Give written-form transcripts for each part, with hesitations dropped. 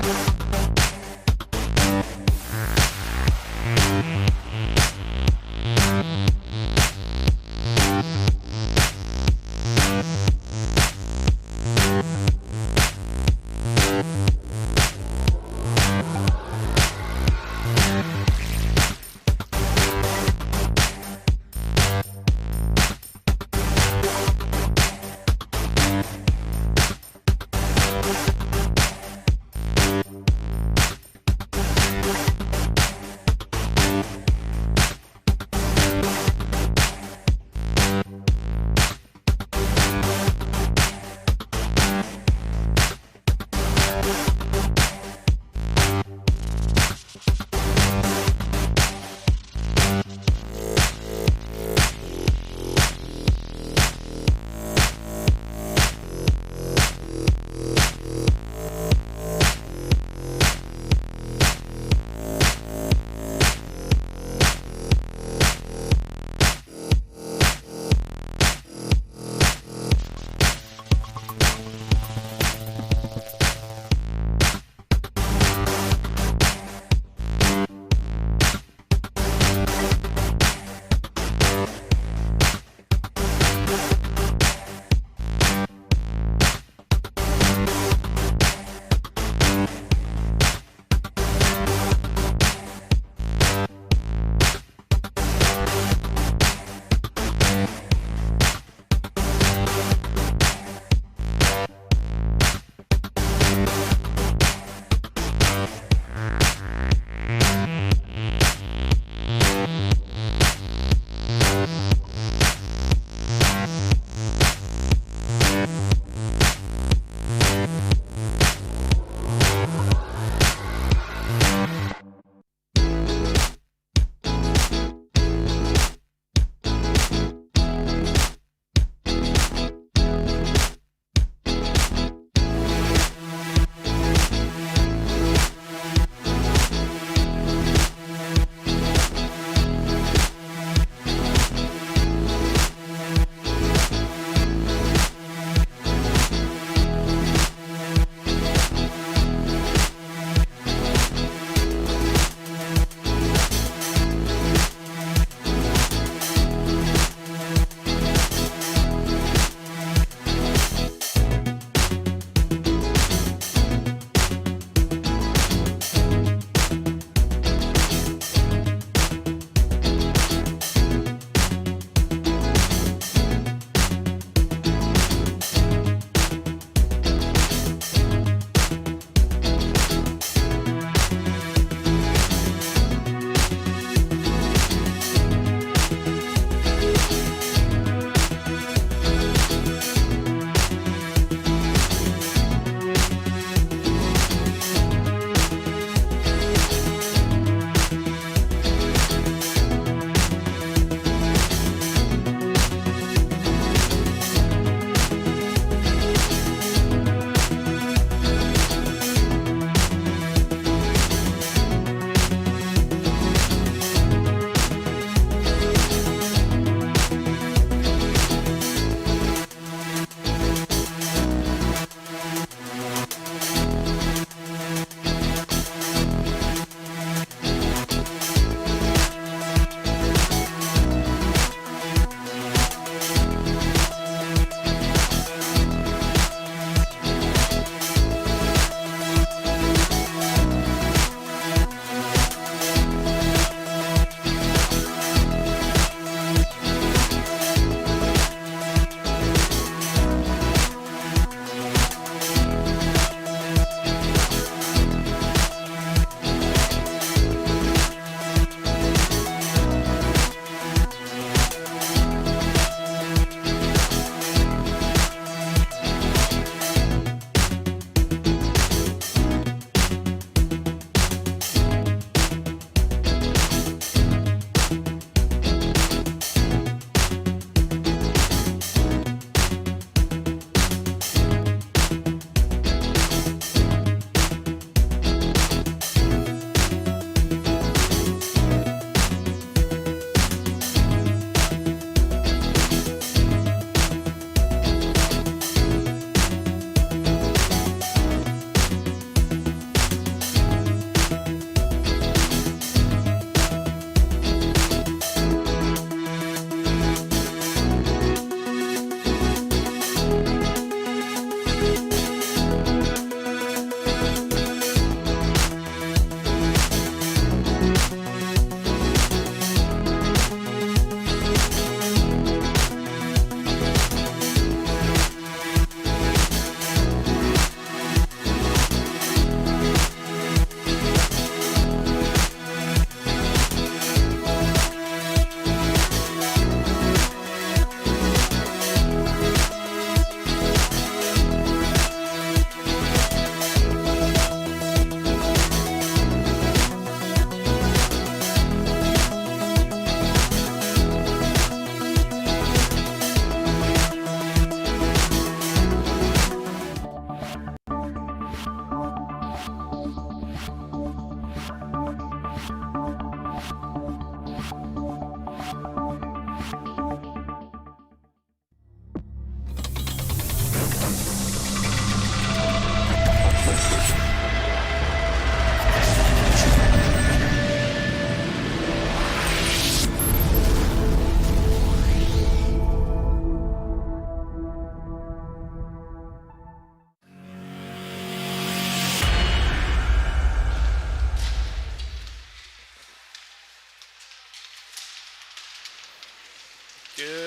You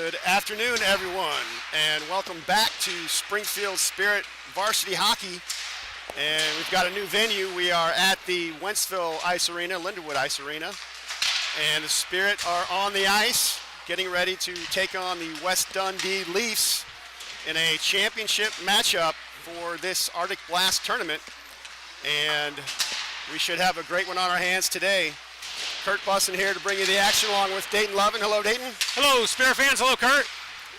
Good afternoon, everyone, and welcome back to Springfield Spirit Varsity Hockey. And we've got a new venue. We are at the Wentzville Ice Arena, Lindenwood Ice Arena. And the Spirit are on the ice, getting ready to take on the West Dundee Leafs in a championship matchup for this Arctic Blast tournament. And we should have a great one on our hands today. Kurt Bussin here to bring you the action along with Dayton Lovin. Hello, Dayton. Hello, Spirit fans. Hello, Kurt.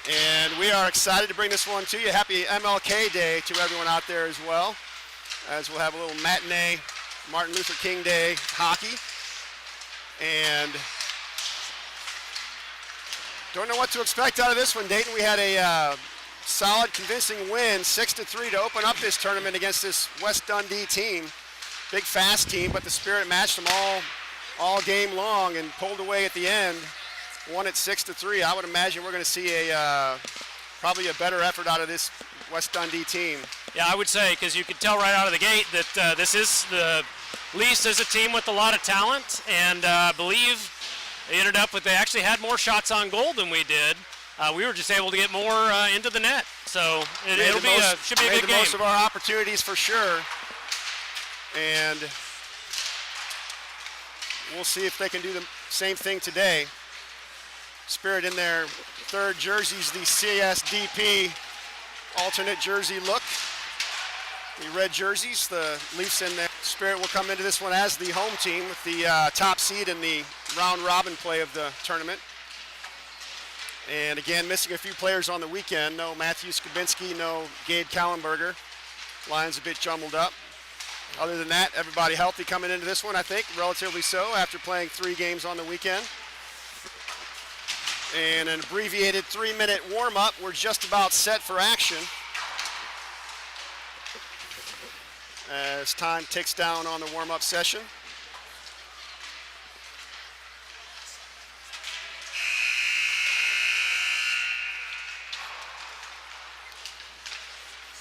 And we are excited to bring this one to you. Happy MLK Day to everyone out there as well, as we'll have a little matinee Martin Luther King Day hockey. And don't know what to expect out of this one, Dayton. We had a solid, convincing win, 6-3 to open up this tournament against this West Dundee team. Big, fast team, but the Spirit matched them all game long and pulled away at the end. Won at 6-3. I would imagine we're going to see probably a better effort out of this West Dundee team. Yeah, I would say, because you could tell right out of the gate that this is the Leafs is a team with a lot of talent, and I believe they ended up with, they actually had more shots on goal than we did. We were just able to get more into the net, so should be a good game. Made the most of our opportunities for sure, and we'll see if they can do the same thing today. Spirit in their third jerseys, the CSDP alternate jersey look. The red jerseys, the Leafs in there. Spirit will come into this one as the home team with the top seed in the round robin play of the tournament. And again, missing a few players on the weekend. No Matthew Skabinski, no Gabe Kallenberger. Line's a bit jumbled up. Other than that, everybody healthy coming into this one, I think, relatively so, after playing 3 games on the weekend. And an abbreviated 3-minute warm-up. We're just about set for action as time ticks down on the warm-up session.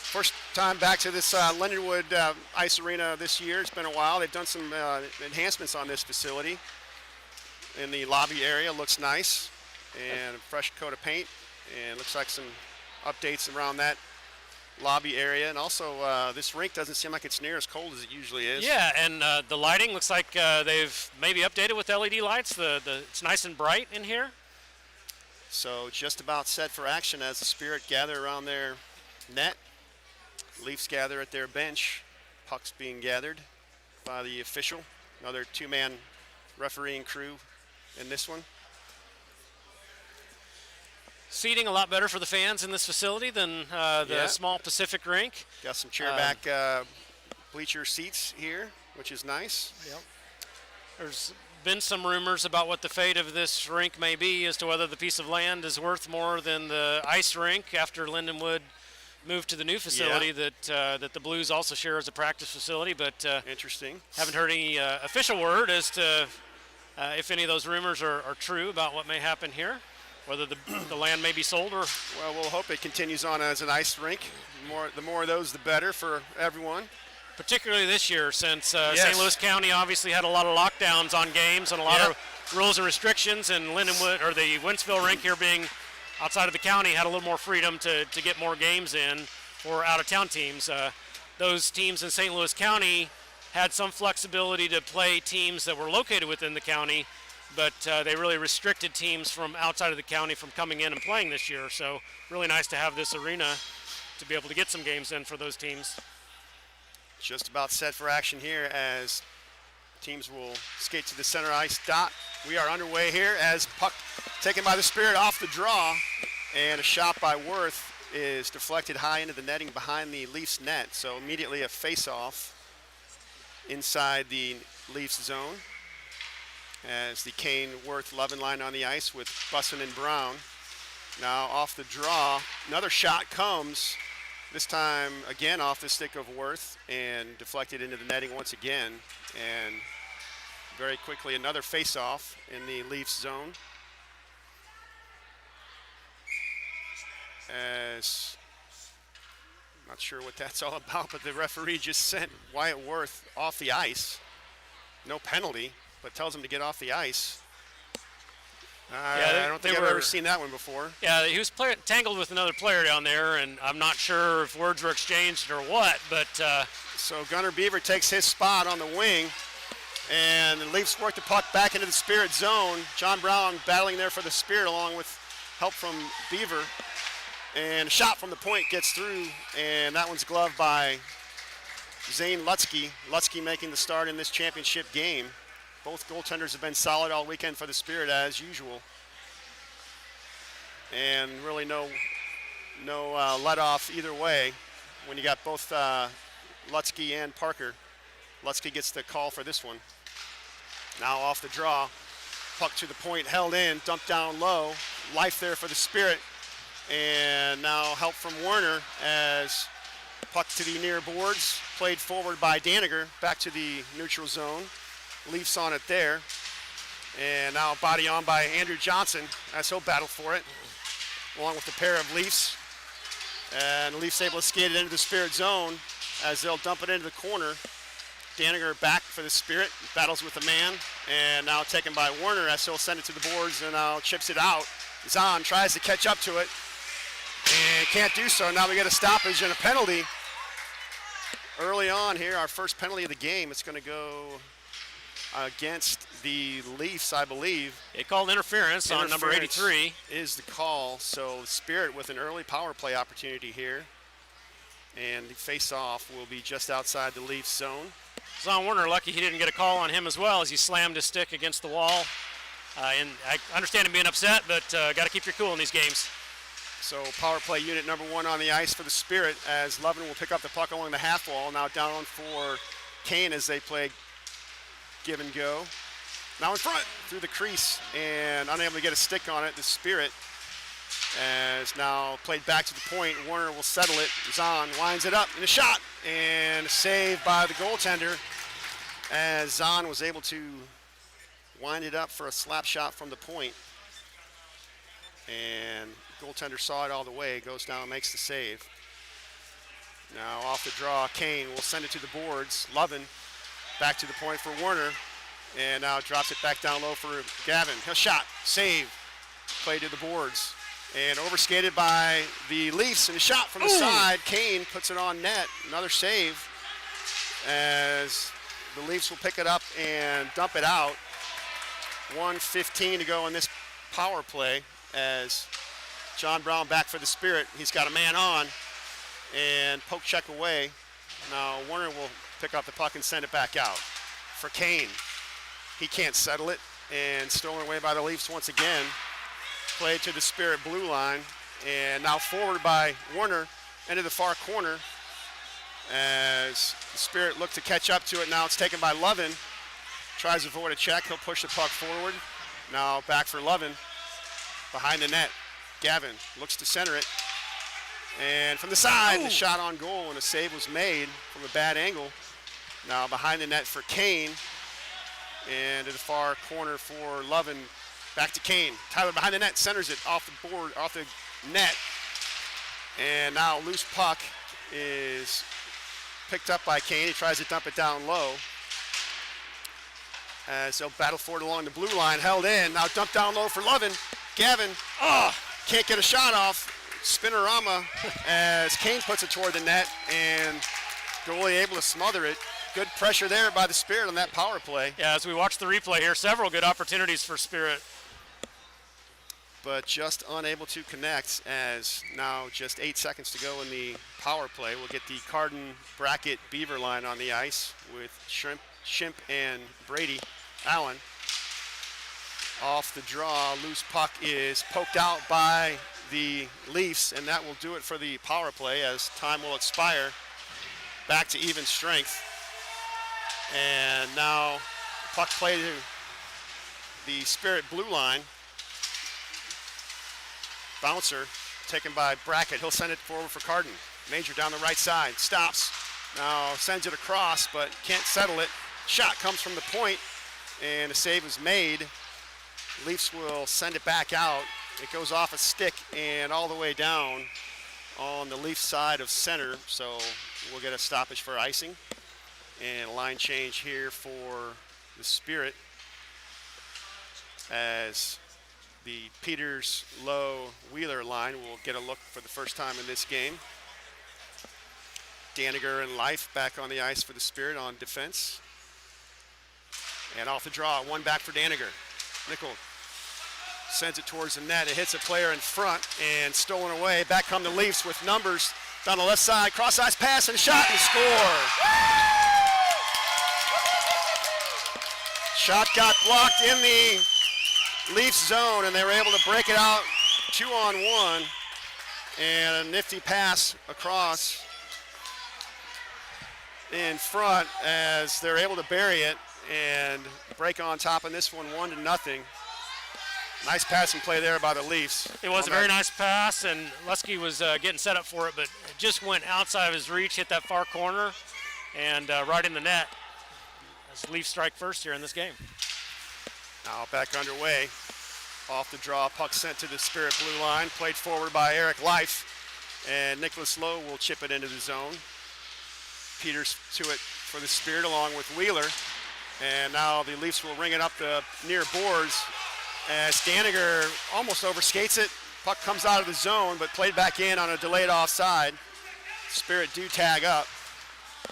First time back to this Lindenwood Ice Arena this year. It's been a while. They've done some enhancements on this facility. In the lobby area, looks nice. And a fresh coat of paint. And looks like some updates around that lobby area. And also, this rink doesn't seem like it's near as cold as it usually is. Yeah, and the lighting looks like they've maybe updated with LED lights. It's nice and bright in here. So just about set for action as the Spirit gather around their net. Leafs gather at their bench. Pucks being gathered by the official. Another 2-man refereeing crew in this one. Seating a lot better for the fans in this facility than the small Pacific rink. Got some chairback bleacher seats here, which is nice. Yep. There's been some rumors about what the fate of this rink may be as to whether the piece of land is worth more than the ice rink after Lindenwood moved to the new facility that the Blues also share as a practice facility. But interesting. Haven't heard any official word as to if any of those rumors are true about what may happen here. Whether the land may be sold or... Well, we'll hope it continues on as an ice rink. The more of those, the better for everyone. Particularly this year, since St. Louis County obviously had a lot of lockdowns on games and a lot of rules and restrictions, and Lindenwood, or the Wentzville rink here being outside of the county, had a little more freedom to get more games in for out-of-town teams. Those teams in St. Louis County had some flexibility to play teams that were located within the county, but they really restricted teams from outside of the county from coming in and playing this year. So really nice to have this arena to be able to get some games in for those teams. Just about set for action here as teams will skate to the center ice dot. We are underway here as puck taken by the Spirit off the draw, and a shot by Worth is deflected high into the netting behind the Leafs net. So immediately a face-off inside the Leafs zone as the Kane-Worth Lovin line on the ice with Bussin and Brown. Now off the draw, another shot comes, this time again off the stick of Worth and deflected into the netting once again. And very quickly another face-off in the Leafs zone. As, I'm not sure what that's all about, but the referee just sent Wyatt Worth off the ice. No penalty, but tells him to get off the ice. I don't think I've ever seen that one before. Yeah, he was tangled with another player down there, and I'm not sure if words were exchanged or what, but... So Gunnar Beaver takes his spot on the wing, and the Leafs work the puck back into the Spirit zone. John Brown battling there for the Spirit along with help from Beaver. And a shot from the point gets through, and that one's gloved by Zane Lutzke. Lutzke making the start in this championship game. Both goaltenders have been solid all weekend for the Spirit as usual. And really no let off either way when you got both Lutzke and Parker. Lutzke gets the call for this one. Now off the draw, puck to the point, held in, dumped down low. Life there for the Spirit. And now help from Werner as puck to the near boards, played forward by Daniger, back to the neutral zone. Leafs on it there. And now body on by Andrew Johnson as he'll battle for it, along with the pair of Leafs. And the Leafs able to skate it into the Spirit zone as they'll dump it into the corner. Daniger back for the Spirit, battles with the man, and now taken by Werner as he'll send it to the boards and now chips it out. Zahn tries to catch up to it and can't do so. Now we get a stoppage and a penalty early on here. Our first penalty of the game. It's going to go against the Leafs, I believe. They called interference on number 83. Is the call. So the Spirit with an early power play opportunity here. And the face-off will be just outside the Leafs zone. Zahn Werner lucky he didn't get a call on him as well as he slammed his stick against the wall. And I understand him being upset, but got to keep your cool in these games. So power play unit number 1 on the ice for the Spirit as Lovin will pick up the puck along the half wall. Now down for Kane as they play give and go. Now in front through the crease and unable to get a stick on it. The Spirit as now played back to the point. Werner will settle it. Zahn winds it up in a shot and a save by the goaltender as Zahn was able to wind it up for a slap shot from the point. And goaltender saw it all the way, goes down and makes the save. Now off the draw, Kane will send it to the boards. Lovin back to the point for Werner, and now drops it back down low for Gavin. A shot, save, play to the boards. And overskated by the Leafs, and a shot from the side. Kane puts it on net, another save, as the Leafs will pick it up and dump it out. 1:15 to go in this power play as John Brown back for the Spirit. He's got a man on and poke check away. Now Werner will pick up the puck and send it back out for Kane. He can't settle it and stolen away by the Leafs once again. Played to the Spirit blue line and now forward by Werner into the far corner as the Spirit look to catch up to it. Now it's taken by Lovin. Tries to avoid a check. He'll push the puck forward. Now back for Lovin. Behind the net. Gavin looks to center it. And from the side, the shot on goal, and a save was made from a bad angle. Now behind the net for Kane. And to the far corner for Lovin. Back to Kane. Tyler behind the net, centers it off the board, off the net. And now loose puck is picked up by Kane. He tries to dump it down low. As they'll battle for it along the blue line, held in. Now dumped down low for Lovin. Gavin, can't get a shot off. Spinorama as Kane puts it toward the net, and goalie able to smother it. Good pressure there by the Spirit on that power play. Yeah, as we watch the replay here, several good opportunities for Spirit. But just unable to connect as now just 8 seconds to go in the power play. We'll get the Carden, Brackett, Beaver line on the ice with Shimp and Brady Allen. Off the draw, loose puck is poked out by the Leafs, and that will do it for the power play as time will expire. Back to even strength. And now puck play to the Spirit blue line. Bouncer taken by Brackett. He'll send it forward for Carden. Major down the right side, stops. Now sends it across, but can't settle it. Shot comes from the point, and a save is made. Leafs will send it back out. It goes off a stick and all the way down on the Leaf side of center, so we'll get a stoppage for icing. And a line change here for the Spirit as the Peters, Lowe, Wheeler line will get a look for the first time in this game. Daniger and Life back on the ice for the Spirit on defense. And off the draw, one back for Daniger. Nickel sends it towards the net. It hits a player in front and stolen away. Back come the Leafs with numbers down the left side. Cross ice pass and a shot and score. Shot got blocked in the Leafs zone, and they were able to break it out 2-on-1. And a nifty pass across in front as they're able to bury it and break on top in this one, 1-0. Nice passing play there by the Leafs. It was a very nice pass, and Lusky was getting set up for it, but it just went outside of his reach, hit that far corner, and right in the net. As Leafs strike first here in this game. Now back underway. Off the draw, puck sent to the Spirit blue line, played forward by Eric Life, and Nicholas Lowe will chip it into the zone. Peters to it for the Spirit along with Wheeler, and now the Leafs will ring it up the near boards as Daniger almost overskates it. Puck comes out of the zone, but played back in on a delayed offside. Spirit do tag up,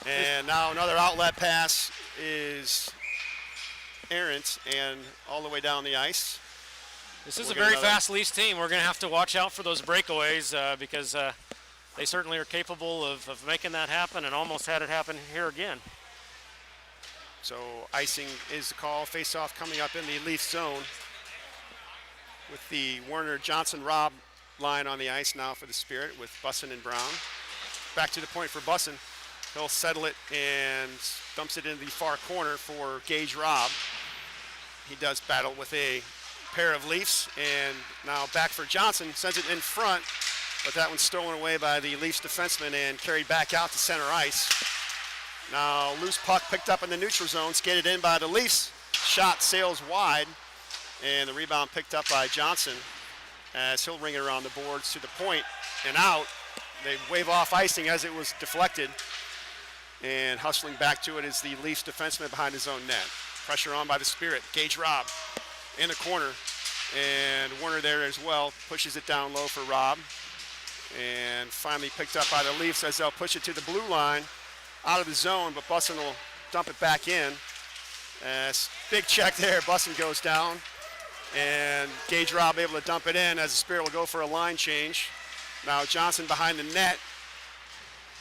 and now another outlet pass is errant and all the way down the ice. This is a very fast Leafs team. We're going to have to watch out for those breakaways because they certainly are capable of making that happen, and almost had it happen here again. So icing is the call. Face-off coming up in the Leafs zone with the Werner-Johnson-Robb line on the ice now for the Spirit with Bussin and Brown. Back to the point for Bussin. He'll settle it and dumps it into the far corner for Gage Robb. He does battle with a pair of Leafs, and now back for Johnson, sends it in front, but that one's stolen away by the Leafs defenseman and carried back out to center ice. Now loose puck picked up in the neutral zone, skated in by the Leafs, shot sails wide, and the rebound picked up by Johnson as he'll ring it around the boards to the point and out. They wave off icing as it was deflected, and hustling back to it is the Leafs defenseman behind his own net. Pressure on by the Spirit. Gage Robb in the corner, and Werner there as well, pushes it down low for Robb, and finally picked up by the Leafs as they'll push it to the blue line out of the zone, but Bussin will dump it back in. Big check there, Bussin goes down, and Gage Robb able to dump it in as the Spirit will go for a line change. Now Johnson behind the net,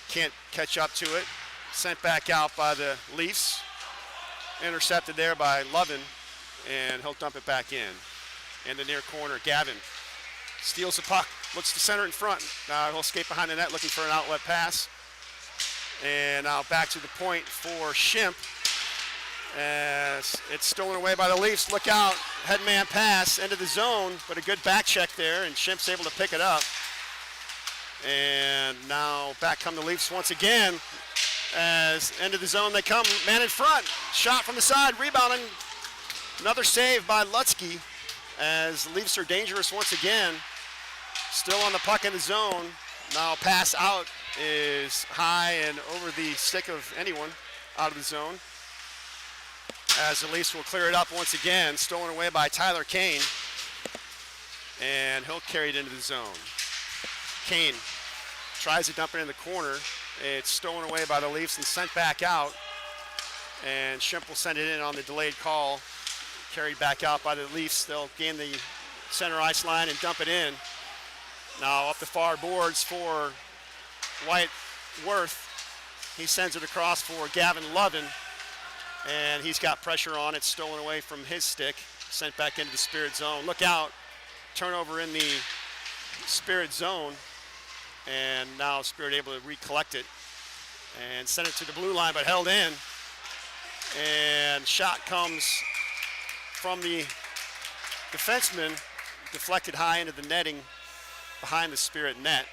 can't catch up to it, sent back out by the Leafs, intercepted there by Lovin, and he'll dump it back in. In the near corner, Gavin steals the puck, looks to center in front. Now he'll skate behind the net looking for an outlet pass. And now back to the point for Schimpf. As it's stolen away by the Leafs. Look out, headman pass into the zone, but a good back check there, and Schimpf's able to pick it up. And now back come the Leafs once again. As into the zone they come, man in front. Shot from the side, rebounding. Another save by Lutzke as the Leafs are dangerous once again. Still on the puck in the zone. Now pass out is high and over the stick of anyone out of the zone. As the Leafs will clear it up once again. Stolen away by Tyler Kane. And he'll carry it into the zone. Kane tries to dump it in the corner. It's stolen away by the Leafs and sent back out. And Schimpf will send it in on the delayed call. Carried back out by the Leafs. They'll gain the center ice line and dump it in. Now up the far boards for Whiteworth. He sends it across for Gavin Lovin, and he's got pressure on it, stolen away from his stick, sent back into the Spirit zone. Look out, turnover in the Spirit zone, and now Spirit able to recollect it and send it to the blue line, but held in. And shot comes from the defenseman, deflected high into the netting behind the Spirit net,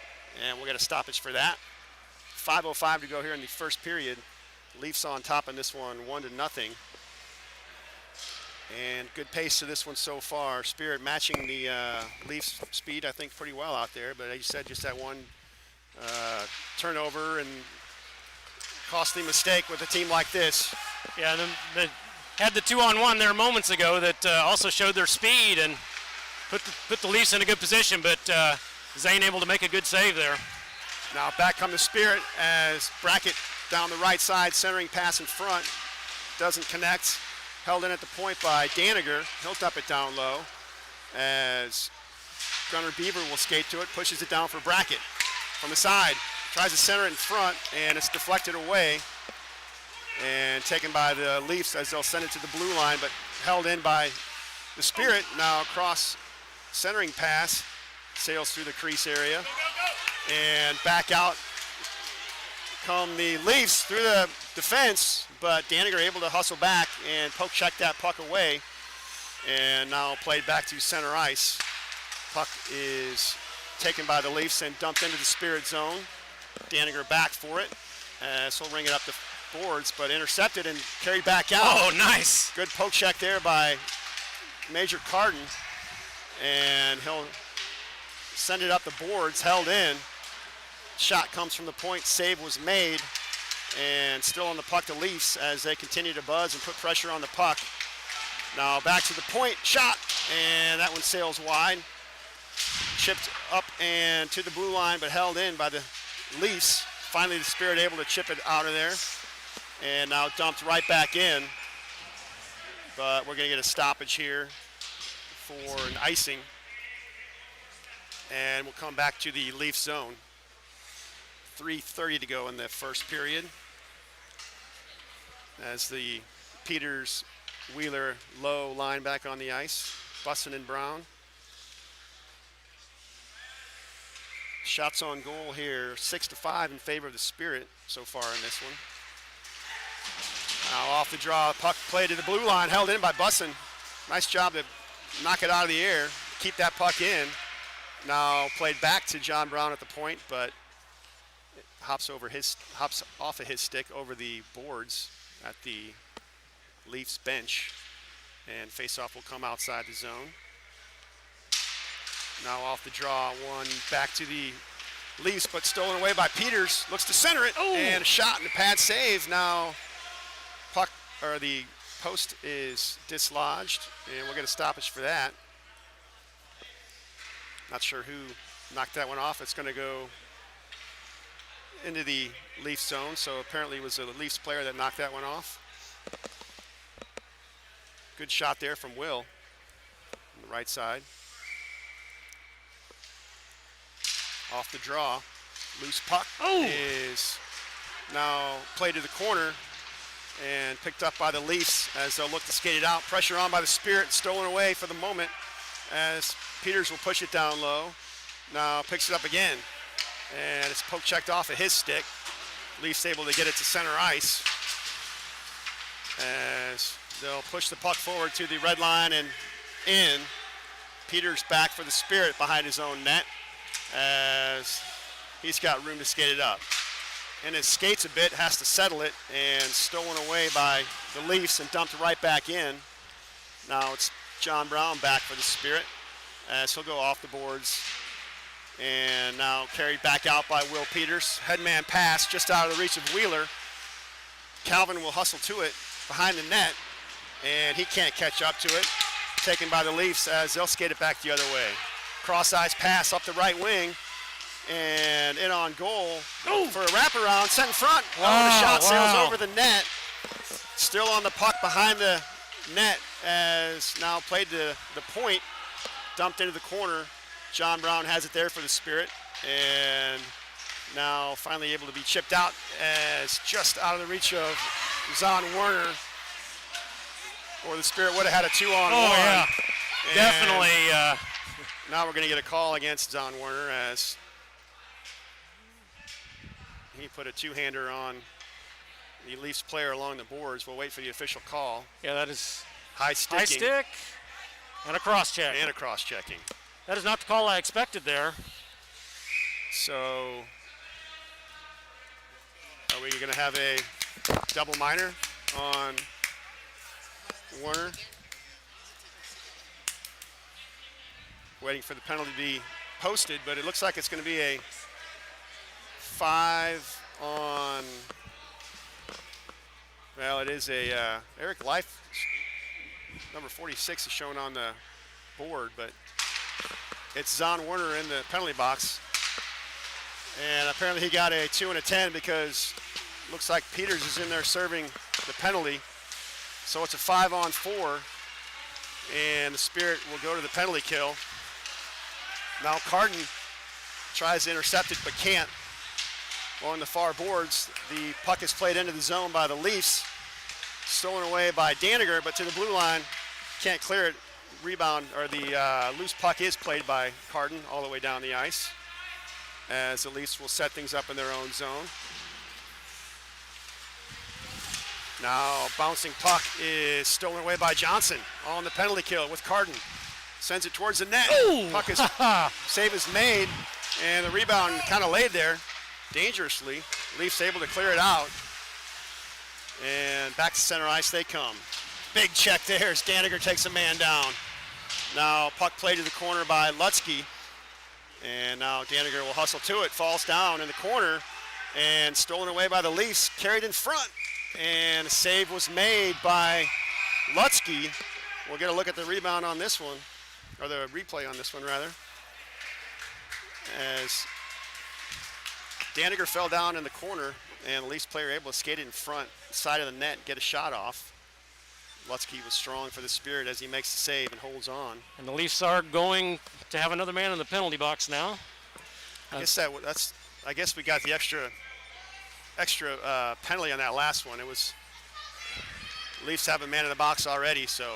and we'll get a stoppage for that. 5:05 to go here in the first period. Leafs on top in this one, 1-0. And good pace to this one so far. Spirit matching the Leafs speed, I think, pretty well out there, but as you said, just that one turnover and costly mistake with a team like this. Yeah, they had the 2-on-1 there moments ago that also showed their speed, and put the Leafs in a good position, but Zane able to make a good save there. Now back come the Spirit as Brackett down the right side, centering pass in front. Doesn't connect. Held in at the point by Daniger. He'll dump it down low as Gunnar Beaver will skate to it, pushes it down for Brackett from the side. Tries to center it in front, and it's deflected away and taken by the Leafs as they'll send it to the blue line, but held in by the Spirit. Now cross centering pass, sails through the crease area, and back out come the Leafs through the defense, but Daniger able to hustle back and poke check that puck away, and now played back to center ice. Puck is taken by the Leafs and dumped into the Spirit zone. Daniger back for it, so he'll ring it up the boards, but intercepted and carried back out. Oh, nice. Good poke check there by Major Carden, and he'll send it up the boards, held in. Shot comes from the point, save was made, and still on the puck to Leafs as they continue to buzz and put pressure on the puck. Now back to the point, shot, and that one sails wide. Chipped up and to the blue line, but held in by the Leafs. Finally the Spirit able to chip it out of there, and now dumped right back in. But we're gonna get a stoppage here for an icing, and we'll come back to the Leaf zone. 3:30 to go in the first period as the Peters, Wheeler, Lowe line back on the ice. Bussin and Brown. Shots on goal here, 6-5 in favor of the Spirit so far in this one. Now off the draw, puck play to the blue line, held in by Bussin. Nice job to knock it out of the air, keep that puck in. Now played back to John Brown at the point, but it hops off of his stick over the boards at the Leafs bench, and faceoff will come outside the zone. Now off the draw, one back to the Leafs, but stolen away by Peters. Looks to center it, and a shot and a pad save. Now puck, or the post is dislodged, and we'll get a stoppage for that. Not sure who knocked that one off. It's going to go into the Leafs zone, so apparently it was a Leafs player that knocked that one off. Good shot there from Will on the right side. Off the draw, loose puck is now played to the corner and picked up by the Leafs as they'll look to skate it out. Pressure on by the Spirit, stolen away for the moment as Peters will push it down low. Now picks it up again, and it's poke checked off of his stick. Leafs able to get it to center ice as they'll push the puck forward to the red line and in. Peters back for the Spirit behind his own net, as he's got room to skate it up. And it skates a bit, has to settle it, and stolen away by the Leafs and dumped right back in. Now it's John Brown back for the Spirit, as he'll go off the boards. And now carried back out by Will Peters. Headman pass just out of the reach of Wheeler. Calvin will hustle to it behind the net, and he can't catch up to it. Taken by the Leafs as they'll skate it back the other way. Cross-ice pass up the right wing, and in on goal for a wraparound, set in front. The shot sails over the net. Still on the puck behind the net as now played to the point, dumped into the corner. John Brown has it there for the Spirit, and now finally able to be chipped out as just out of the reach of Zahn Werner, or the Spirit would have had a 2-on-1. Oh, yeah, definitely. Now we're going to get a call against Zahn Werner as he put a two-hander on the Leafs player along the boards. We'll wait for the official call. Yeah, that is high sticking. High stick and a cross-check. And a cross-checking. That is not the call I expected there. So are we going to have a double minor on Werner? Waiting for the penalty to be posted, but it looks like it's going to be a 5 on, well, it is a Eric Life, number 46 is shown on the board, but It's Zahn Werner in the penalty box. And apparently he got a 2 and a 10 because looks like Peters is in there serving the penalty. So it's a 5-on-4, and the Spirit will go to the penalty kill. Now Carden tries to intercept it but can't. On the far boards, the puck is played into the zone by the Leafs. Stolen away by Daniger, but to the blue line, can't clear it. Rebound, or the loose puck is played by Carden all the way down the ice, as the Leafs will set things up in their own zone. Now bouncing puck is stolen away by Johnson on the penalty kill with Carden. Sends it towards the net. Ooh. Puck is save is made, and the rebound kind of laid there dangerously. Leafs able to clear it out, and back to center ice they come. Big check there as Daniger takes a man down. Now puck played to the corner by Lutzke, and now Daniger will hustle to it, falls down in the corner, and stolen away by the Leafs, carried in front, and a save was made by Lutzke. We'll get a look at the rebound on this one, or the replay on this one rather, as Daniger fell down in the corner, and the Leafs player able to skate it in front, side of the net, get a shot off. Lutzke was strong for the Spirit as he makes the save and holds on. And the Leafs are going to have another man in the penalty box now. I guess we got the extra penalty on that last one. It was Leafs have a man in the box already, so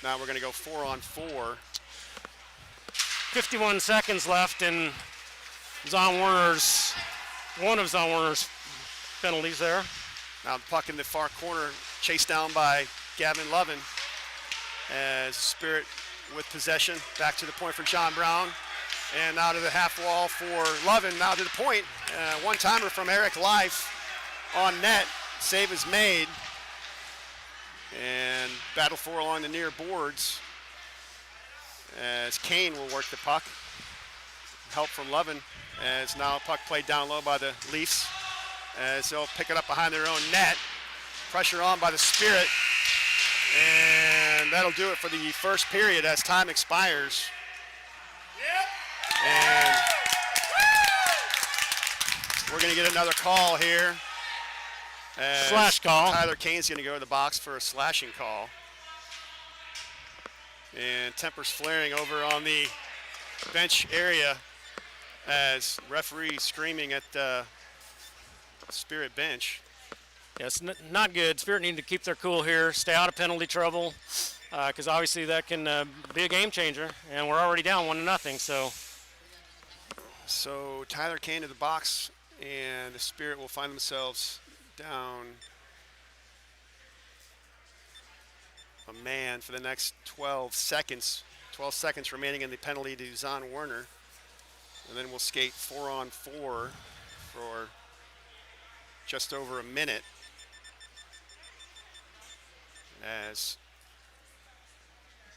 now we're going to go 4-on-4. 51 seconds left, and one of Zahn Werner's penalties there. Now the puck in the far corner, chased down by Gavin Lovin, as Spirit with possession. Back to the point for John Brown, and now to the half wall for Lovin. Now to the point, one-timer from Eric Life on net. Save is made, and battle for along the near boards as Kane will work the puck. Help from Lovin, as now puck played down low by the Leafs, as they'll pick it up behind their own net. Pressure on by the Spirit, and that'll do it for the first period as time expires. And we're going to get another call here. Slash call. Tyler Kane's going to go to the box for a slashing call. And tempers flaring over on the bench area as referee screaming at the Spirit bench. Yeah, it's not good. Spirit need to keep their cool here, stay out of penalty trouble, because obviously that can be a game changer, and we're already down 1-0. So Tyler Kane to the box, and the Spirit will find themselves down a man for the next 12 seconds. 12 seconds remaining in the penalty to Zahn Werner, and then we'll skate 4-on-4 for just over a minute as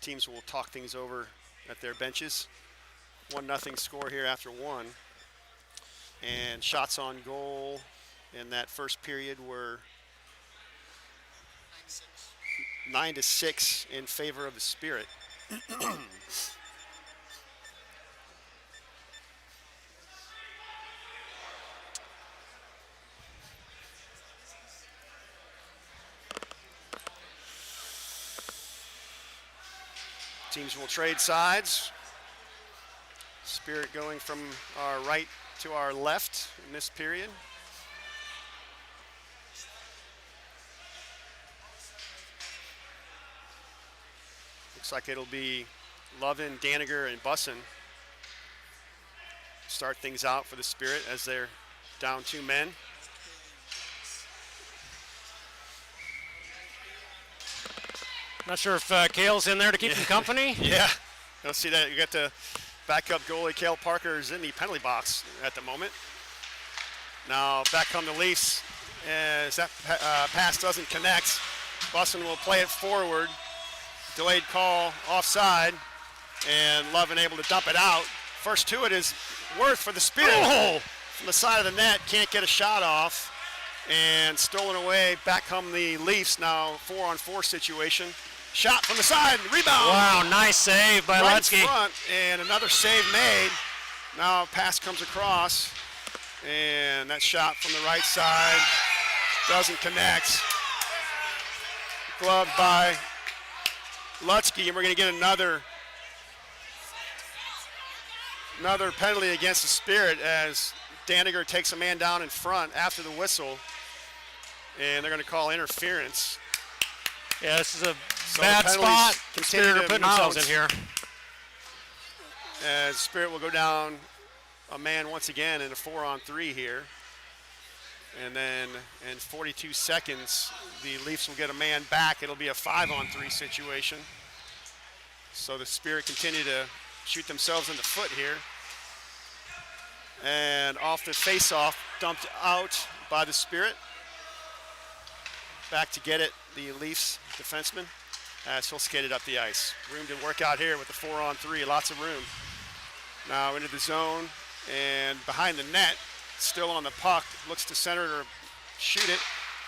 teams will talk things over at their benches. 1-0 score here after one. And shots on goal in that first period were 9-6 in favor of the Spirit. Teams will trade sides. Spirit going from our right to our left in this period. Looks like it'll be Lovin, Daniger, and Bussin start things out for the Spirit as they're down 2 men. Not sure if Kale's in there to keep him company. Yeah, you'll see that. You got the backup goalie, Cale Parker, is in the penalty box at the moment. Now back come the Leafs as that pass doesn't connect. Bussin will play it forward. Delayed call offside, and Lovin able to dump it out. First to it is Worth for the Spirit. Oh! From the side of the net, can't get a shot off, and stolen away. Back come the Leafs now, 4-on-4 situation. Shot from the side, rebound. Wow, nice save by right Lutzke. in front, and another save made. Now a pass comes across, and that shot from the right side doesn't connect. Gloved by Lutzke, and we're going to get another penalty against the Spirit as Daniger takes a man down in front after the whistle, and they're going to call interference. Yeah, this is a bad spot. Spirit are putting themselves in here. As Spirit will go down a man once again in a 4-on-3 here. And then in 42 seconds, the Leafs will get a man back. It'll be a 5-on-3 situation. So the Spirit continue to shoot themselves in the foot here. And off the face-off, dumped out by the Spirit. Back to get it, the Leafs defenseman, as he'll skate it up the ice. Room to work out here with the 4-on-3, lots of room. Now into the zone, and behind the net, still on the puck, looks to center or shoot it.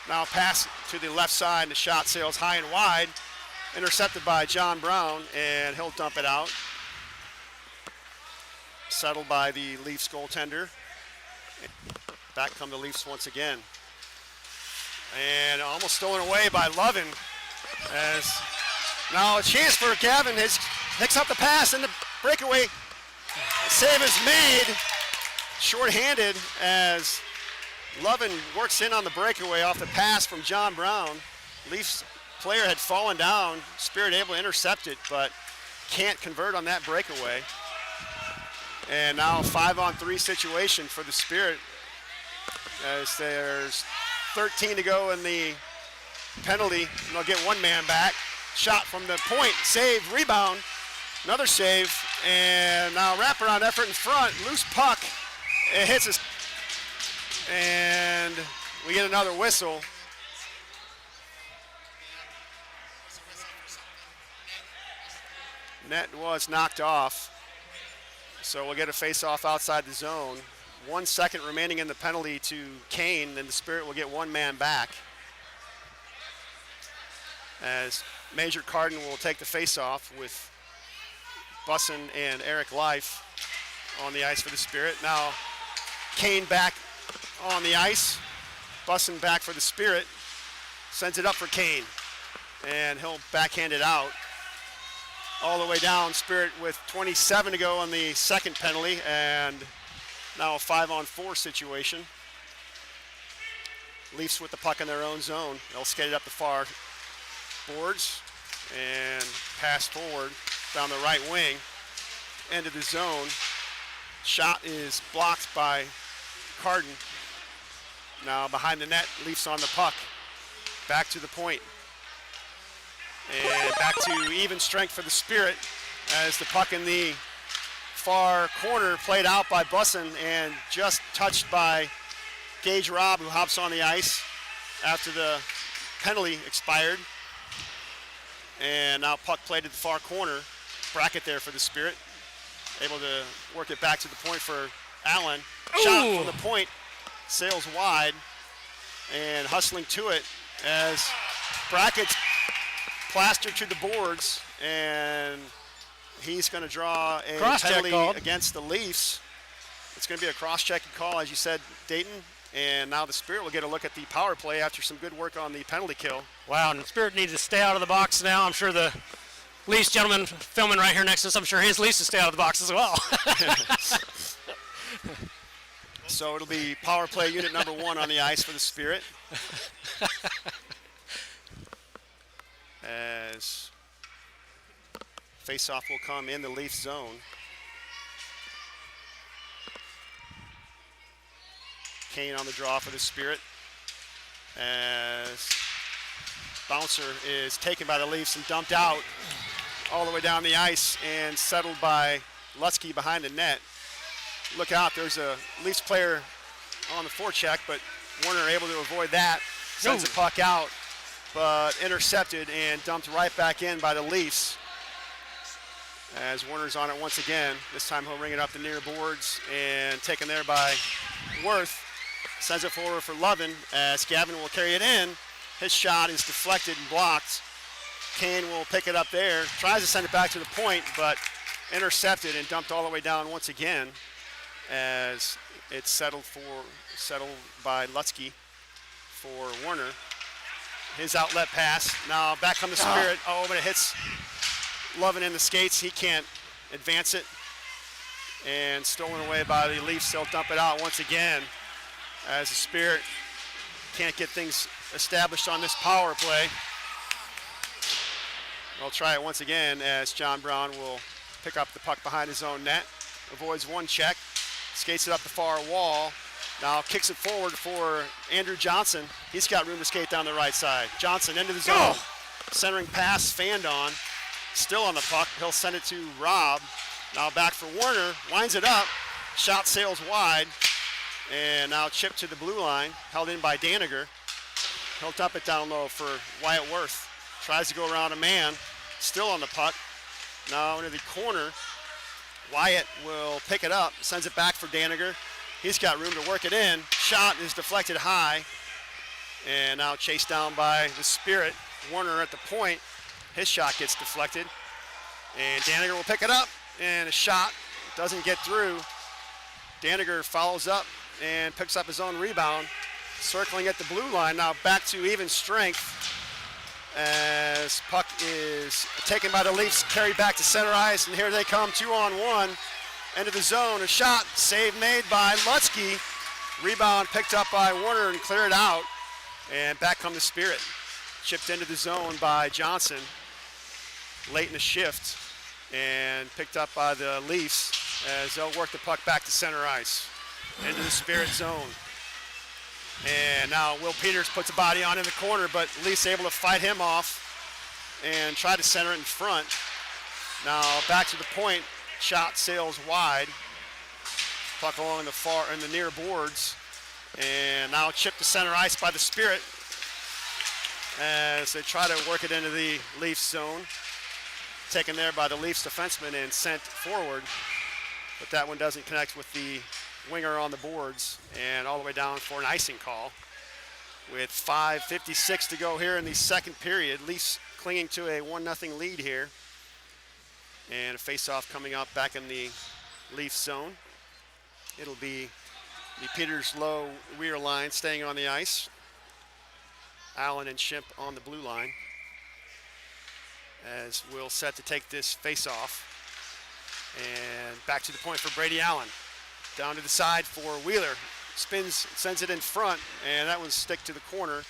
Now pass to the left side, and the shot sails high and wide. Intercepted by John Brown, and he'll dump it out. Settled by the Leafs goaltender. Back come the Leafs once again. And almost stolen away by Lovin. As now a chance for Gavin. Picks up the pass, and the breakaway save is made. Short-handed as Lovin works in on the breakaway off the pass from John Brown. Leafs player had fallen down. Spirit able to intercept it, but can't convert on that breakaway. And now a 5-on-3 situation for the Spirit as there's 13 to go in the penalty. And they'll get one man back. Shot from the point, save, rebound, another save, and now wraparound effort in front, loose puck. It hits us, and we get another whistle. Net was knocked off, so we'll get a face-off outside the zone. 1 second remaining in the penalty to Kane, and the Spirit will get one man back. As Major Carden will take the face-off with Bussin and Eric Life on the ice for the Spirit. Now Kane back on the ice. Bussin back for the Spirit. Sends it up for Kane, and he'll backhand it out. All the way down, Spirit with 27 to go on the second penalty, and now a 5-on-4 situation. Leafs with the puck in their own zone. They'll skate it up the far boards and pass forward down the right wing into the zone. Shot is blocked by Carden. Now behind the net, Leafs on the puck. Back to the point. And back to even strength for the Spirit as the puck in the far corner played out by Bussin and just touched by Gage Robb, who hops on the ice after the penalty expired. And now puck played at the far corner. Bracket there for the Spirit. Able to work it back to the point for Allen. Shot from the point, sails wide, and hustling to it as Brackett's plastered to the boards, and he's going to draw a penalty against the Leafs. It's going to be a cross-checking call, as you said, Dayton. And now the Spirit will get a look at the power play after some good work on the penalty kill. Wow, and the Spirit needs to stay out of the box now. I'm sure the Leafs gentleman filming right here next to us, I'm sure his Leafs to stay out of the box as well. So it'll be power play unit number 1 on the ice for the Spirit. As face-off will come in the Leaf zone. Kane on the draw for the Spirit. As bouncer is taken by the Leafs and dumped out all the way down the ice and settled by Lutzke behind the net. Look out, there's a Leafs player on the forecheck, but Warner able to avoid that. Sends the puck out, but intercepted and dumped right back in by the Leafs. As Warner's on it once again. This time he'll ring it up the near boards and taken there by Worth. Sends it forward for Lovin as Gavin will carry it in. His shot is deflected and blocked. Kane will pick it up there, tries to send it back to the point, but intercepted and dumped all the way down once again as it's settled by Lutzke for Warner. His outlet pass. Now back come the Spirit. Oh, but it hits Lovin in the skates. He can't advance it. And stolen away by the Leafs. They'll dump it out once again as the Spirit can't get things established on this power play. They'll try it once again as John Brown will pick up the puck behind his own net. Avoids one check. Skates it up the far wall. Now kicks it forward for Andrew Johnson. He's got room to skate down the right side. Johnson into the zone. Centering pass, fanned on. Still on the puck. He'll send it to Rob. Now back for Warner. Winds it up. Shot sails wide. And now chipped to the blue line. Held in by Daniger. He'll dump it down low for Wyatt Worth. Tries to go around a man. Still on the puck. Now into the corner. Wyatt will pick it up. Sends it back for Daniger. He's got room to work it in. Shot is deflected high. And now chased down by the Spirit. Warner at the point. His shot gets deflected. And Daniger will pick it up. And a shot doesn't get through. Daniger follows up and picks up his own rebound. Circling at the blue line. Now back to even strength. As puck is taken by the Leafs. Carried back to center ice. And here they come, 2-on-1. Into the zone, a shot, save made by Lutzke. Rebound picked up by Warner and cleared out. And back come the Spirit. Chipped into the zone by Johnson late in the shift. And picked up by the Leafs as they'll work the puck back to center ice. Into the Spirit zone. And now Will Peters puts a body on in the corner, but Leafs able to fight him off and try to center it in front. Now back to the point. Shot sails wide. Puck along the near boards. And now chipped to center ice by the Spirit as they try to work it into the Leafs zone. Taken there by the Leafs defenseman and sent forward. But that one doesn't connect with the winger on the boards. And all the way down for an icing call. With 5:56 to go here in the second period. Leafs clinging to a 1-0 lead here. And a face-off coming up back in the Leafs zone. It'll be the Peters Low rear line staying on the ice. Allen and Shimp on the blue line. As we'll set to take this face-off. And back to the point for Brady Allen. Down to the side for Wheeler. Spins, sends it in front, and that one's stick to the corner.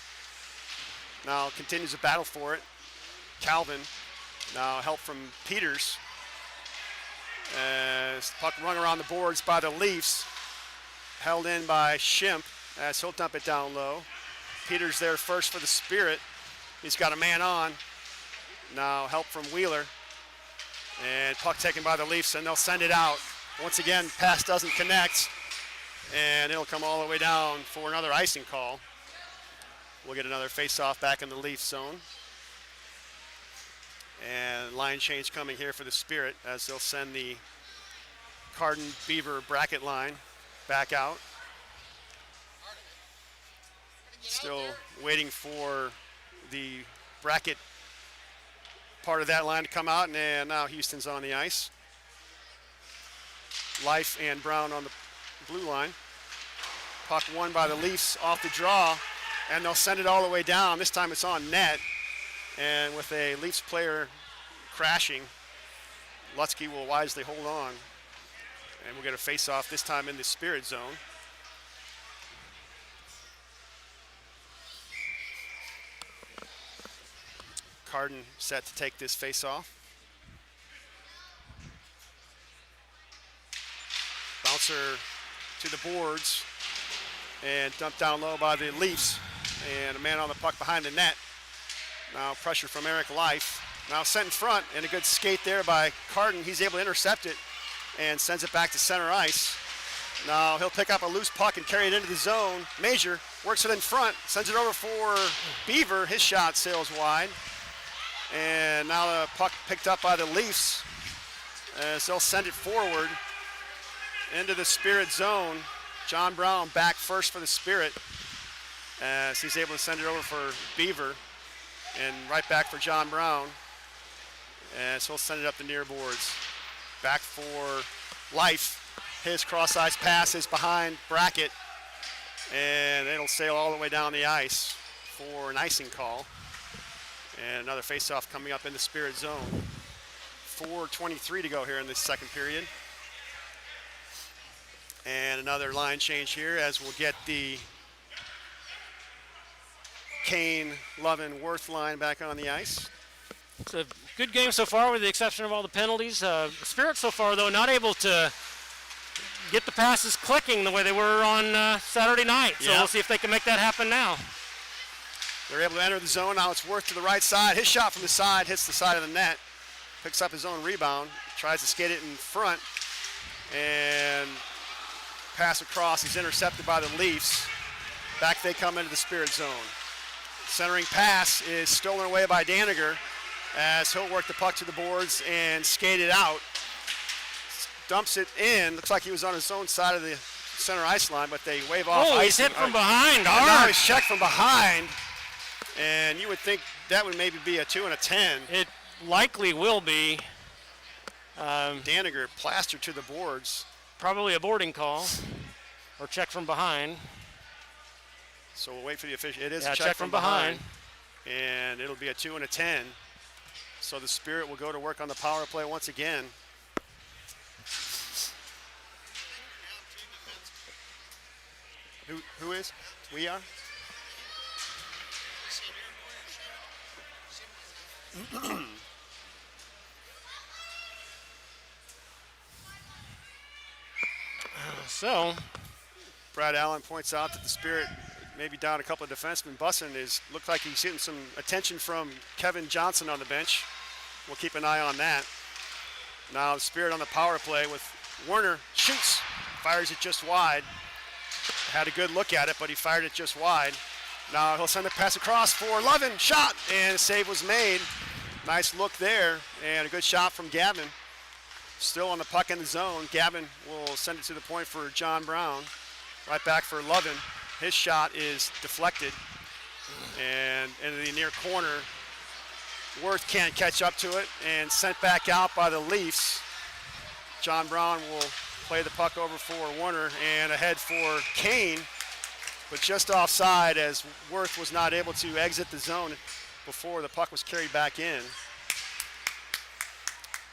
Now continues a battle for it. Calvin. Now help from Peters. As puck rung around the boards by the Leafs. Held in by Shimp as he'll dump it down low. Peters there first for the Spirit. He's got a man on. Now help from Wheeler. And puck taken by the Leafs, and they'll send it out. Once again, pass doesn't connect. And it'll come all the way down for another icing call. We'll get another face-off back in the Leafs zone. And line change coming here for the Spirit as they'll send the Carden-Beaver bracket line back out. Still waiting for the bracket part of that line to come out, and now Houston's on the ice. Life and Brown on the blue line. Puck won by the Leafs off the draw, and they'll send it all the way down. This time it's on net. And with a Leafs player crashing, Lutzke will wisely hold on. And we'll get a face-off this time in the Spirit zone. Carden set to take this face-off. Bouncer to the boards and dumped down low by the Leafs. And a man on the puck behind the net. Now pressure from Eric Life. Now sent in front, and a good skate there by Carden. He's able to intercept it and sends it back to center ice. Now he'll pick up a loose puck and carry it into the zone. Major works it in front, sends it over for Beaver. His shot sails wide. And now the puck picked up by the Leafs as they'll send it forward into the Spirit zone. John Brown back first for the Spirit as he's able to send it over for Beaver. And right back for John Brown. And so he'll send it up the near boards. Back for Life. His cross-ice pass is behind Brackett. And it'll sail all the way down the ice for an icing call. And another face-off coming up in the Spirit zone. 4:23 to go here in this second period. And another line change here as we'll get the Kane, Lovin, Worth line back on the ice. It's a good game so far with the exception of all the penalties. Spirit so far, though, not able to get the passes clicking the way they were on Saturday night. So we'll see if they can make that happen now. They're able to enter the zone. Now it's Worth to the right side. His shot from the side hits the side of the net. Picks up his own rebound. Tries to skate it in front. And pass across is intercepted by the Leafs. Back they come into the Spirit zone. Centering pass is stolen away by Daniger as he'll work the puck to the boards and skate it out. Dumps it in. Looks like he was on his own side of the center ice line, but they wave off. Oh, he's hit from behind. Now he's checked from behind. And you would think that would maybe be a 2 and a 10. It likely will be. Daniger plastered to the boards. Probably a boarding call or check from behind. So we'll wait for the official. It is a a check from behind. And it'll be a 2 and a 10. So the Spirit will go to work on the power play once again. Who is? We are? So Brad Allen points out that the Spirit maybe down a couple of defensemen. Bussin looked like he's getting some attention from Kevin Johnson on the bench. We'll keep an eye on that. Now the Spirit on the power play with Werner shoots, fires it just wide. Had a good look at it, but he fired it just wide. Now he'll send the pass across for Lovin, shot, and a save was made. Nice look there, and a good shot from Gavin. Still on the puck in the zone. Gavin will send it to the point for John Brown. Right back for Lovin. His shot is deflected, and into the near corner. Worth can't catch up to it, and sent back out by the Leafs. John Brown will play the puck over for Warner and ahead for Kane, but just offside as Worth was not able to exit the zone before the puck was carried back in.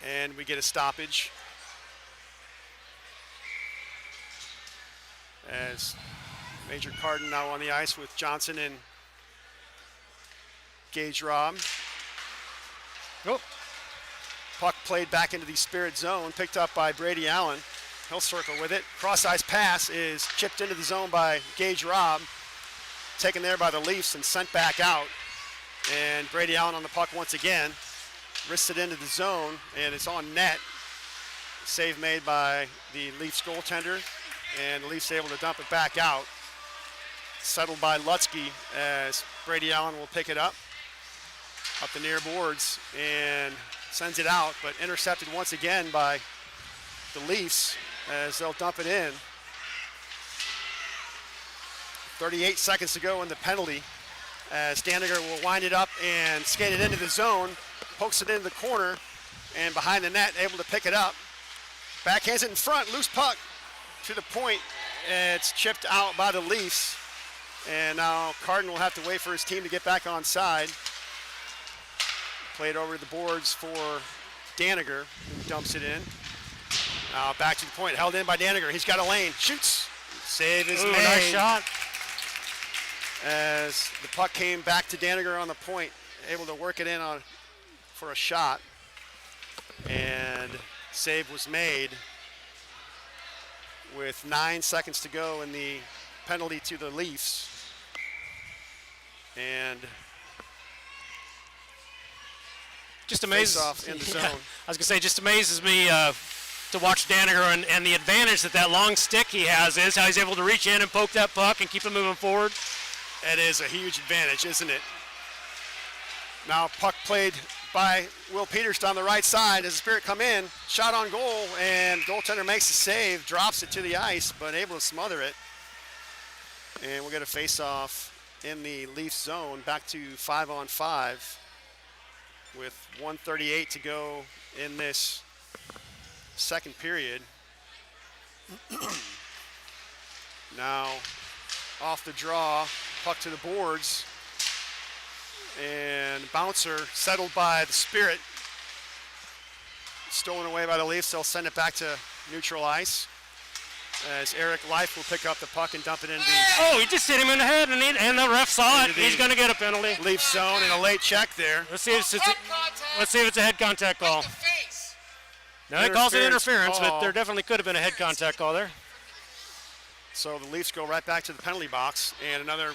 And we get a stoppage as Major Carden now on the ice with Johnson and Gage Robb. Oh. Puck played back into the Spirit zone, picked up by Brady Allen. He'll circle with it. Cross-ice pass is chipped into the zone by Gage Robb. Taken there by the Leafs and sent back out. And Brady Allen on the puck once again. Wrists it into the zone, and it's on net. Save made by the Leafs goaltender, and the Leafs able to dump it back out. Settled by Lutzke as Brady Allen will pick it up the near boards and sends it out, but intercepted once again by the Leafs as they'll dump it in. 38 seconds to go in the penalty as Daniger will wind it up and skate it into the zone, pokes it into the corner, and behind the net, able to pick it up. Backhands it in front, loose puck to the point. It's chipped out by the Leafs. And now Carden will have to wait for his team to get back on side. Played over the boards for Daniger, who dumps it in. Now back to the point, held in by Daniger. He's got a lane, shoots. Save is made. Nice shot. As the puck came back to Daniger on the point, able to work it in for a shot. And save was made with 9 seconds to go in the penalty to the Leafs. And just amazes off in the zone. I was gonna say, just amazes me to watch Daniger and the advantage that long stick he has is how he's able to reach in and poke that puck and keep it moving forward. It is a huge advantage, isn't it? Now puck played by Will Peters down the right side as the Spirit come in, shot on goal, and goaltender makes the save, drops it to the ice, but able to smother it. And we'll get a face-off in the Leafs zone, back to 5-on-5 with 1:38 to go in this second period. Now off the draw, puck to the boards, and bouncer settled by the Spirit. Stolen away by the Leafs. They'll send it back to neutral ice as Eric Leif will pick up the puck and dump it into Oh, he just hit him in the head, and the ref saw it. He's going to get a penalty. Leaf zone and a late check there. Let's see if it's a head contact call. Now he calls it interference, but there definitely could have been a head contact call there. So the Leafs go right back to the penalty box, and another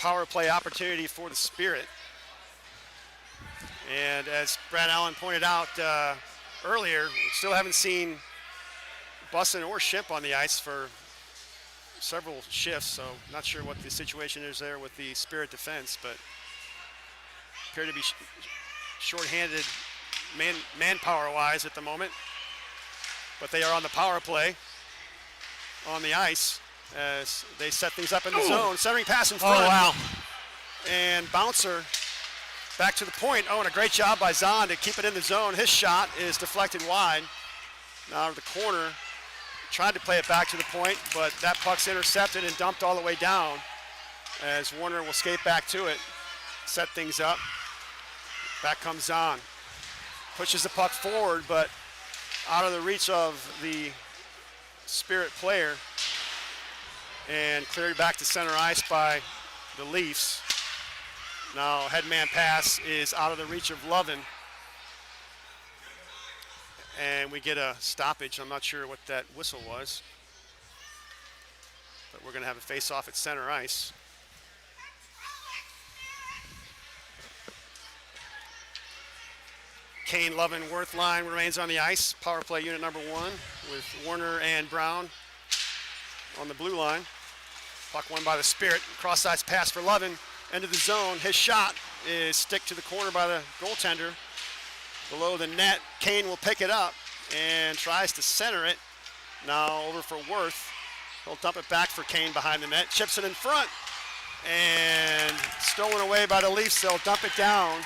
power play opportunity for the Spirit. And as Brad Allen pointed out earlier, we still haven't seen Bussin or Shimp on the ice for several shifts, so not sure what the situation is there with the Spirit defense, but appear to be shorthanded manpower-wise at the moment. But they are on the power play on the ice as they set things up in the zone. Centering pass in front. Oh, wow. And bouncer back to the point. Oh, and a great job by Zahn to keep it in the zone. His shot is deflected wide. Now to the corner. Tried to play it back to the point, but that puck's intercepted and dumped all the way down as Warner will skate back to it, set things up. Back comes Zahn. Pushes the puck forward, but out of the reach of the Spirit player and cleared back to center ice by the Leafs. Now headman pass is out of the reach of Lovin. And we get a stoppage. I'm not sure what that whistle was. But we're going to have a face-off at center ice. Kane, Lovin, Worth line remains on the ice. Power play unit number 1 with Warner and Brown on the blue line. Puck won by the Spirit. Cross-ice pass for Lovin. Into the zone. His shot is stick to the corner by the goaltender. Below the net, Kane will pick it up and tries to center it. Now over for Worth. He'll dump it back for Kane behind the net. Chips it in front. And stolen away by the Leafs. They'll dump it down.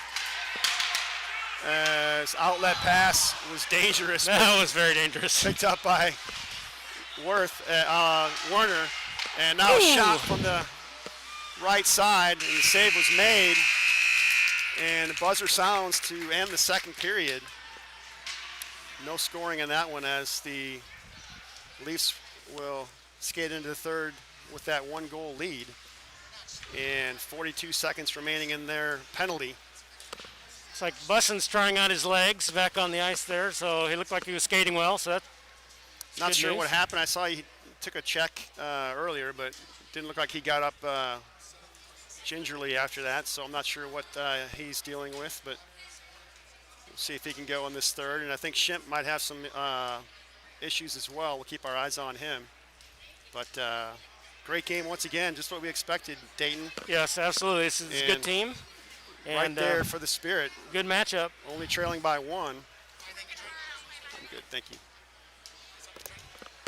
As outlet pass was dangerous. That was very dangerous. Picked up by Worth, Warner. And now a shot from the right side. And the save was made. And the buzzer sounds to end the second period. No scoring in that one as the Leafs will skate into the third with that 1-goal lead. And 42 seconds remaining in their penalty. It's like Bussin's trying out his legs back on the ice there, so he looked like he was skating well. So that's not sure what happened. I saw he took a check earlier, but didn't look like he got up gingerly after that, so I'm not sure what he's dealing with, but we'll see if he can go in this third. And I think Shimp might have some issues as well. We'll keep our eyes on him. But great game once again, just what we expected, Dayton. Yes, absolutely. This is a good team. And right there for the Spirit. Good matchup. Only trailing by 1. I'm good, thank you.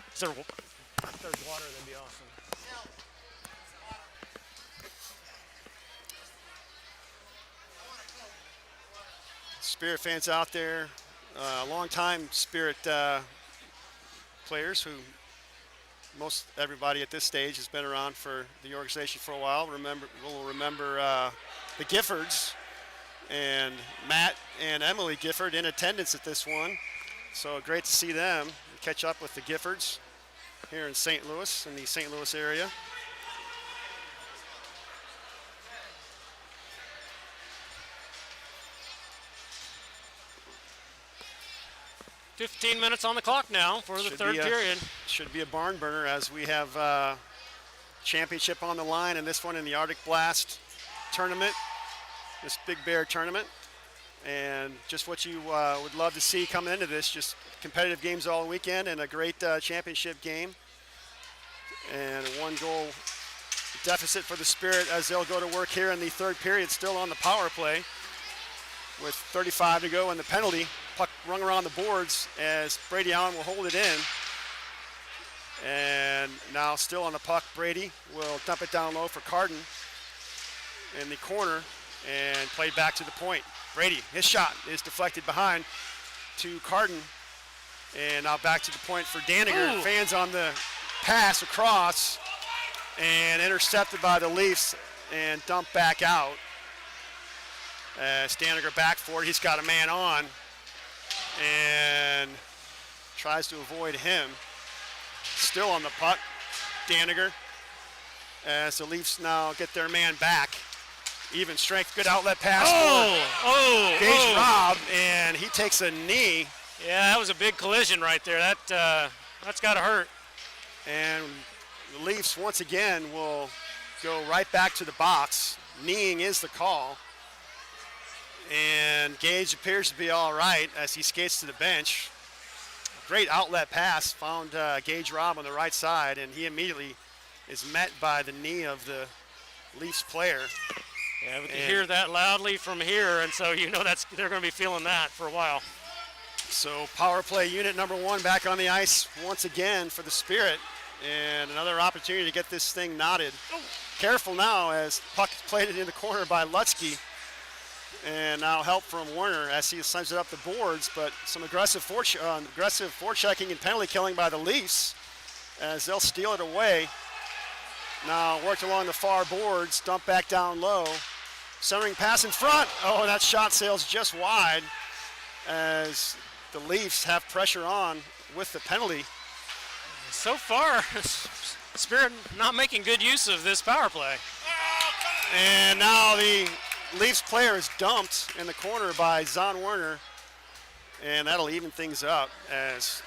If there's water, that'd be awesome. Spirit fans out there, long-time Spirit players who most everybody at this stage has been around for the organization for a while. We'll remember the Giffords and Matt and Emily Gifford in attendance at this one. So great to see them catch up with the Giffords here in St. Louis, in the St. Louis area. $15 minutes on the clock now for the third period. Should be a barn burner as we have championship on the line, and this one in the Arctic Blast tournament, this Big Bear tournament. And just what you would love to see coming into this, just competitive games all weekend and a great championship game. And a 1-goal deficit for the Spirit as they'll go to work here in the third period, still on the power play with 35 to go in the penalty. Puck rung around the boards as Brady Allen will hold it in. And now still on the puck, Brady will dump it down low for Carden in the corner and played back to the point. Brady, his shot is deflected behind to Carden. And now back to the point for Daniger. Ooh. Fans on the pass across and intercepted by the Leafs and dumped back out. As Daniger back for it, he's got a man on and tries to avoid him. Still on the puck, Daniger. As the Leafs now get their man back. Even strength, good outlet pass for Gage Robb, and he takes a knee. Yeah, that was a big collision right there. That's got to hurt. And the Leafs once again will go right back to the box. Kneeing is the call. And Gage appears to be all right as he skates to the bench. Great outlet pass, found Gage Robb on the right side, and he immediately is met by the knee of the Leafs player. Yeah, we can hear that loudly from here, and so you know they're going to be feeling that for a while. So power play unit number 1 back on the ice once again for the Spirit, and another opportunity to get this thing knotted. Careful now as puck played it in the corner by Lutzke. And now help from Warner as he sends it up the boards, but some aggressive forechecking and penalty killing by the Leafs as they'll steal it away. Now worked along the far boards, dump back down low. Centering pass in front. Oh, that shot sails just wide as the Leafs have pressure on with the penalty. So far, Spirit not making good use of this power play. And now the Leafs player is dumped in the corner by Zahn Werner, and that'll even things up as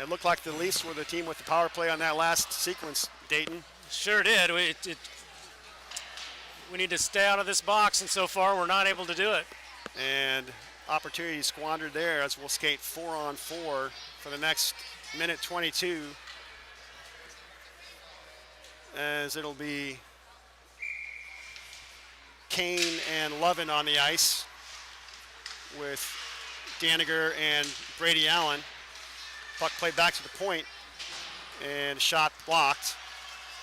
it looked like the Leafs were the team with the power play on that last sequence, Dayton. Sure did. We need to stay out of this box, and so far we're not able to do it. And opportunity squandered there as we'll skate 4-on-4 for the next minute 22, as it'll be Kane and Lovin on the ice with Daniger and Brady Allen. Puck played back to the point and shot blocked.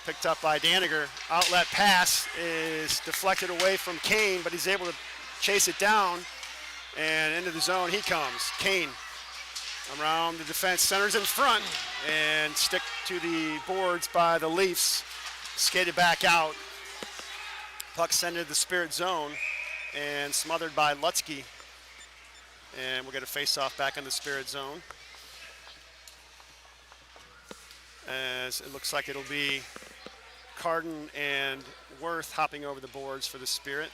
Picked up by Daniger. Outlet pass is deflected away from Kane, but he's able to chase it down and into the zone he comes. Kane around the defense, centers in front and stick to the boards by the Leafs. Skated back out. Puck sent into the Spirit zone and smothered by Lutzke. And we'll get a face-off back in the Spirit zone. As it looks like it'll be Carden and Worth hopping over the boards for the Spirit.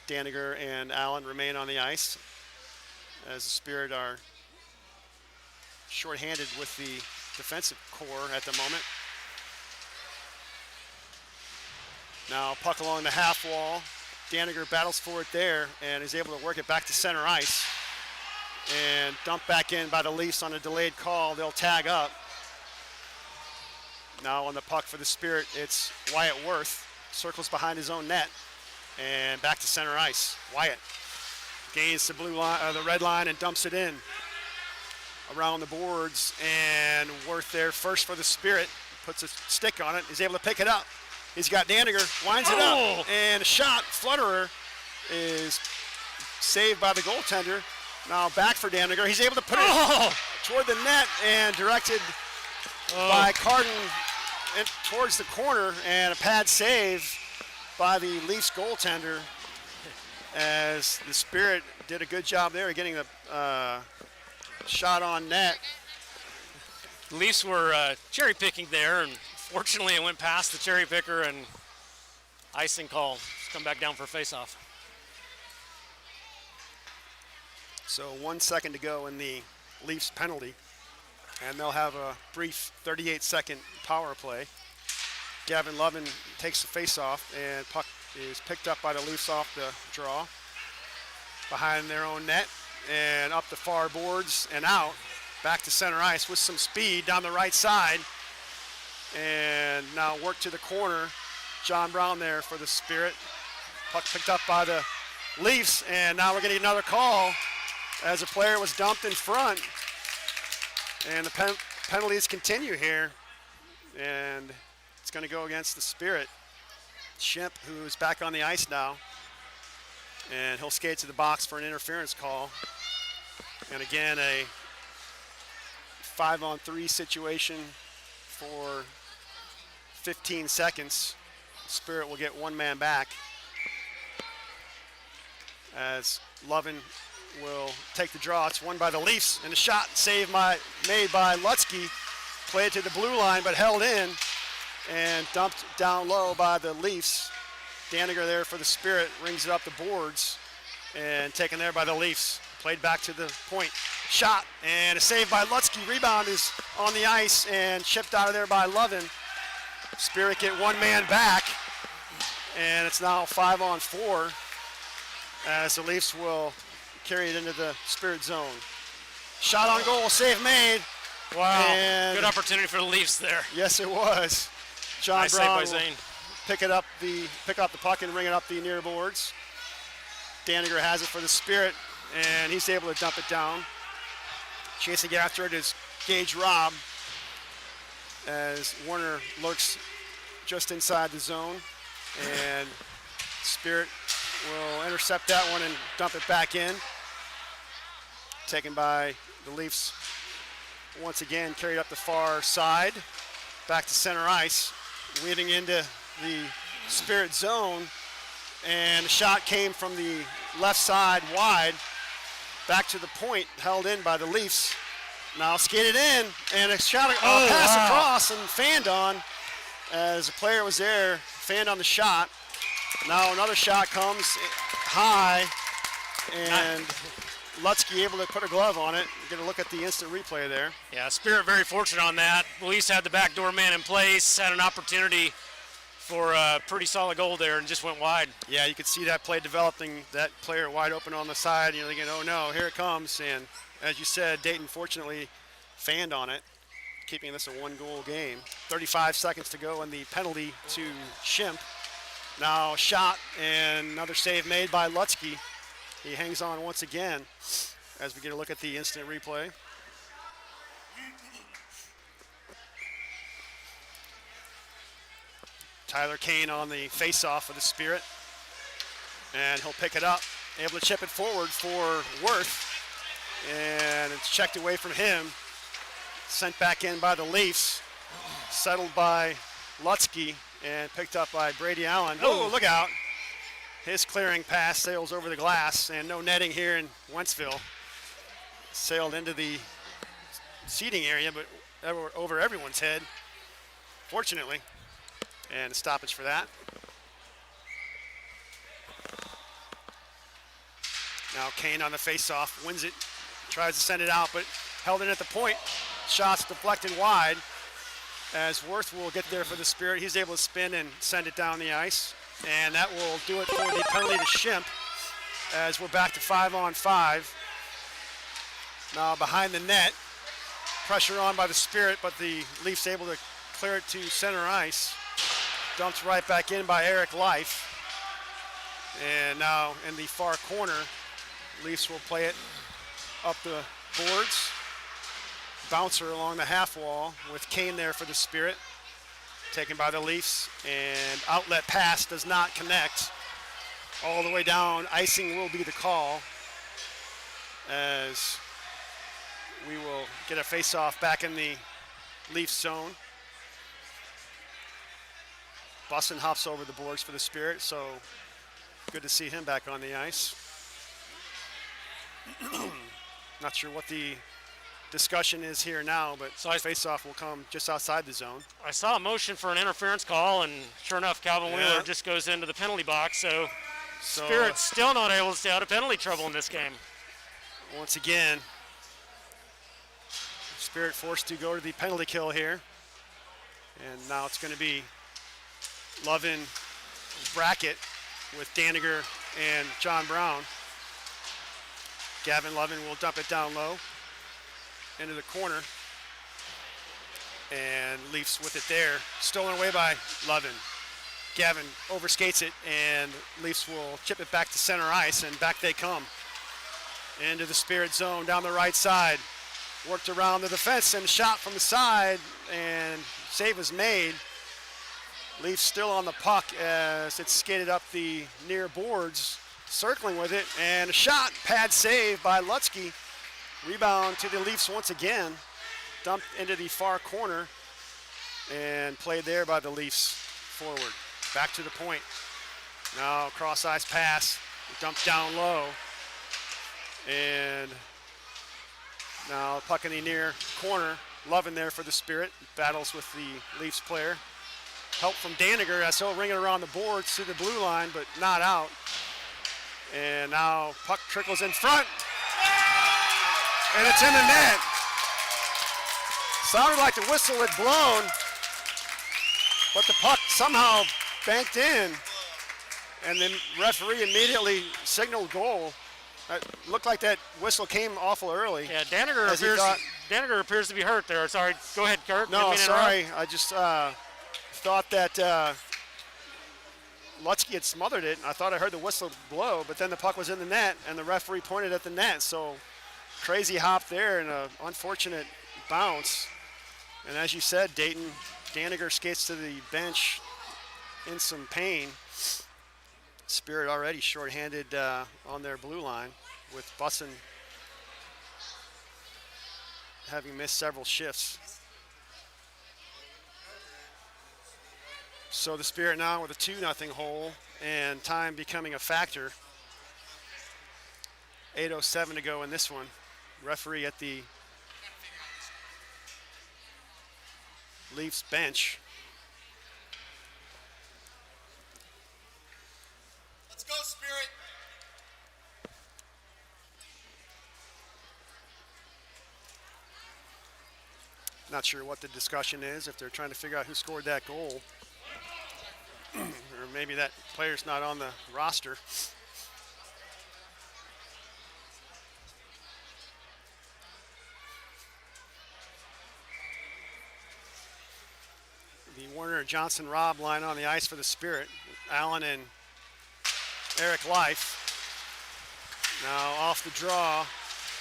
Daniger and Allen remain on the ice as the Spirit are shorthanded with the defensive core at the moment. Now puck along the half wall. Daniger battles for it there and is able to work it back to center ice. And dumped back in by the Leafs on a delayed call. They'll tag up. Now on the puck for the Spirit, it's Wyatt Worth. Circles behind his own net. And back to center ice. Wyatt gains the blue line, the red line and dumps it in around the boards. And Worth there first for the Spirit. Puts a stick on it. He's able to pick it up. He's got Daniger, winds it up, and a shot. Flutterer is saved by the goaltender. Now back for Daniger. He's able to put it toward the net and directed by Carden towards the corner, and a pad save by the Leafs goaltender as the Spirit did a good job there of getting the shot on net. The Leafs were cherry picking there, and fortunately it went past the cherry picker and icing call. Come back down for a face-off. So 1 second to go in the Leafs penalty, and they'll have a brief 38-second power play. Gavin Lovin takes the face-off, and puck is picked up by the Leafs off the draw behind their own net and up the far boards and out back to center ice with some speed down the right side. And now work to the corner. John Brown there for the Spirit. Puck picked up by the Leafs, and now we're getting another call as a player was dumped in front. And the penalties continue here, and it's going to go against the Spirit. Shimp, who's back on the ice now, and he'll skate to the box for an interference call. And again, a 5-on-3 situation for 15 seconds. Spirit will get one man back as Lovin will take the draw. It's won by the Leafs, and a shot made by Lutzke. Played to the blue line, but held in and dumped down low by the Leafs. Daniger there for the Spirit, rings it up the boards and taken there by the Leafs. Played back to the point. Shot and a save by Lutzke. Rebound is on the ice and chipped out of there by Lovin. Spirit get one man back, and it's now 5-on-4 as the Leafs will carry it into the Spirit zone. Shot on goal, save made. Wow, and good opportunity for the Leafs there. Yes, it was. John nice Brown save by Zane. pick up the puck and ring it up the near boards. Daniger has it for the Spirit, and he's able to dump it down. Chasing after it is Gage Robb as Warner lurks just inside the zone, and Spirit will intercept that one and dump it back in. Taken by the Leafs once again, carried up the far side, back to center ice, leading into the Spirit zone, and the shot came from the left side wide, back to the point, held in by the Leafs. Now skated in, and a shot, pass across and fanned on as a player was there, fanned on the shot. Now another shot comes high, and Lutzke able to put a glove on it. Get a look at the instant replay there. Yeah, Spirit very fortunate on that. Leafs had the backdoor man in place, had an opportunity for a pretty solid goal there, and just went wide. Yeah, you could see that play developing, that player wide open on the side. You're thinking, oh no, here it comes. And as you said, Dayton fortunately fanned on it, keeping this a one-goal game. 35 seconds to go, and the penalty to Shimp. Now shot, and another save made by Lutzke. He hangs on once again as we get a look at the instant replay. Tyler Kane on the face-off for the Spirit, and he'll pick it up, able to chip it forward for Worth, and it's checked away from him, sent back in by the Leafs, settled by Lutzke, and picked up by Brady Allen. Oh, look out. His clearing pass sails over the glass, and no netting here in Wentzville. Sailed into the seating area, but over everyone's head, fortunately. And a stoppage for that. Now Kane on the face-off, wins it, tries to send it out, but held in at the point. Shots deflected wide as Worth will get there for the Spirit. He's able to spin and send it down the ice. And that will do it for the penalty to Shimp as we're back to 5-on-5. Now behind the net, pressure on by the Spirit, but the Leafs able to clear it to center ice. Dumped right back in by Eric Life. And now in the far corner, Leafs will play it up the boards. Bouncer along the half wall with Kane there for the Spirit. Taken by the Leafs, and outlet pass does not connect. All the way down, icing will be the call as we will get a face-off back in the Leafs zone. Bussin hops over the boards for the Spirit, so good to see him back on the ice. Not sure what the discussion is here now, but face-off will come just outside the zone. I saw a motion for an interference call, and sure enough, Calvin Wheeler just goes into the penalty box, so Spirit's still not able to stay out of penalty trouble in this game. Once again, Spirit forced to go to the penalty kill here, and now it's going to be Lovin bracket with Daniger and John Brown. Gavin Lovin will dump it down low into the corner, and Leafs with it there. Stolen away by Lovin. Gavin overskates it, and Leafs will chip it back to center ice, and back they come. Into the Spirit zone down the right side. worked around the defense and shot from the side, and save was made. Leafs still on the puck as it skated up the near boards, circling with it, and a shot, pad save by Lutzke. Rebound to the Leafs once again, dumped into the far corner, and played there by the Leafs forward. Back to the point. Now cross ice pass, dumped down low, and now puck in the near corner. Lovin there for the Spirit, battles with the Leafs player. Help from Daniger, I saw ringing around the boards to the blue line, but not out. And now puck trickles in front, and it's in the net. Sounded like the whistle had blown, but the puck somehow banked in, and then referee immediately signaled goal. It looked like that whistle came awful early. Yeah, Daniger appears to be hurt there. Sorry, go ahead, Kurt. No, sorry, I just thought that Lutzke had smothered it. I thought I heard the whistle blow, but then the puck was in the net, and the referee pointed at the net. So crazy hop there and an unfortunate bounce. And as you said, Daniger skates to the bench in some pain. Spirit already shorthanded on their blue line, with Bussin having missed several shifts. So the Spirit now with a 2-0 hole, and time becoming a factor. 8:07 to go in this one. Referee at the Leafs bench. Let's go, Spirit. Not sure what the discussion is, if they're trying to figure out who scored that goal. Or maybe that player's not on the roster. The Warner Johnson Robb line on the ice for the Spirit. Allen and Eric Life. Now off the draw,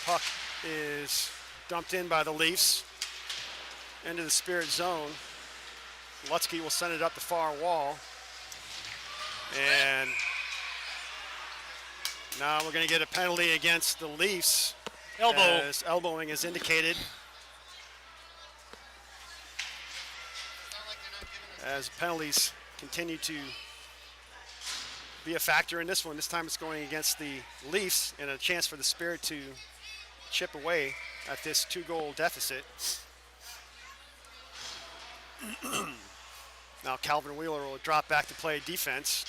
puck is dumped in by the Leafs into the Spirit zone. Lutzke will send it up the far wall. And now we're going to get a penalty against the Leafs. Elbow. As elbowing is indicated. As penalties continue to be a factor in this one. This time it's going against the Leafs, and a chance for the Spirit to chip away at this 2-goal deficit. Now Calvin Wheeler will drop back to play defense.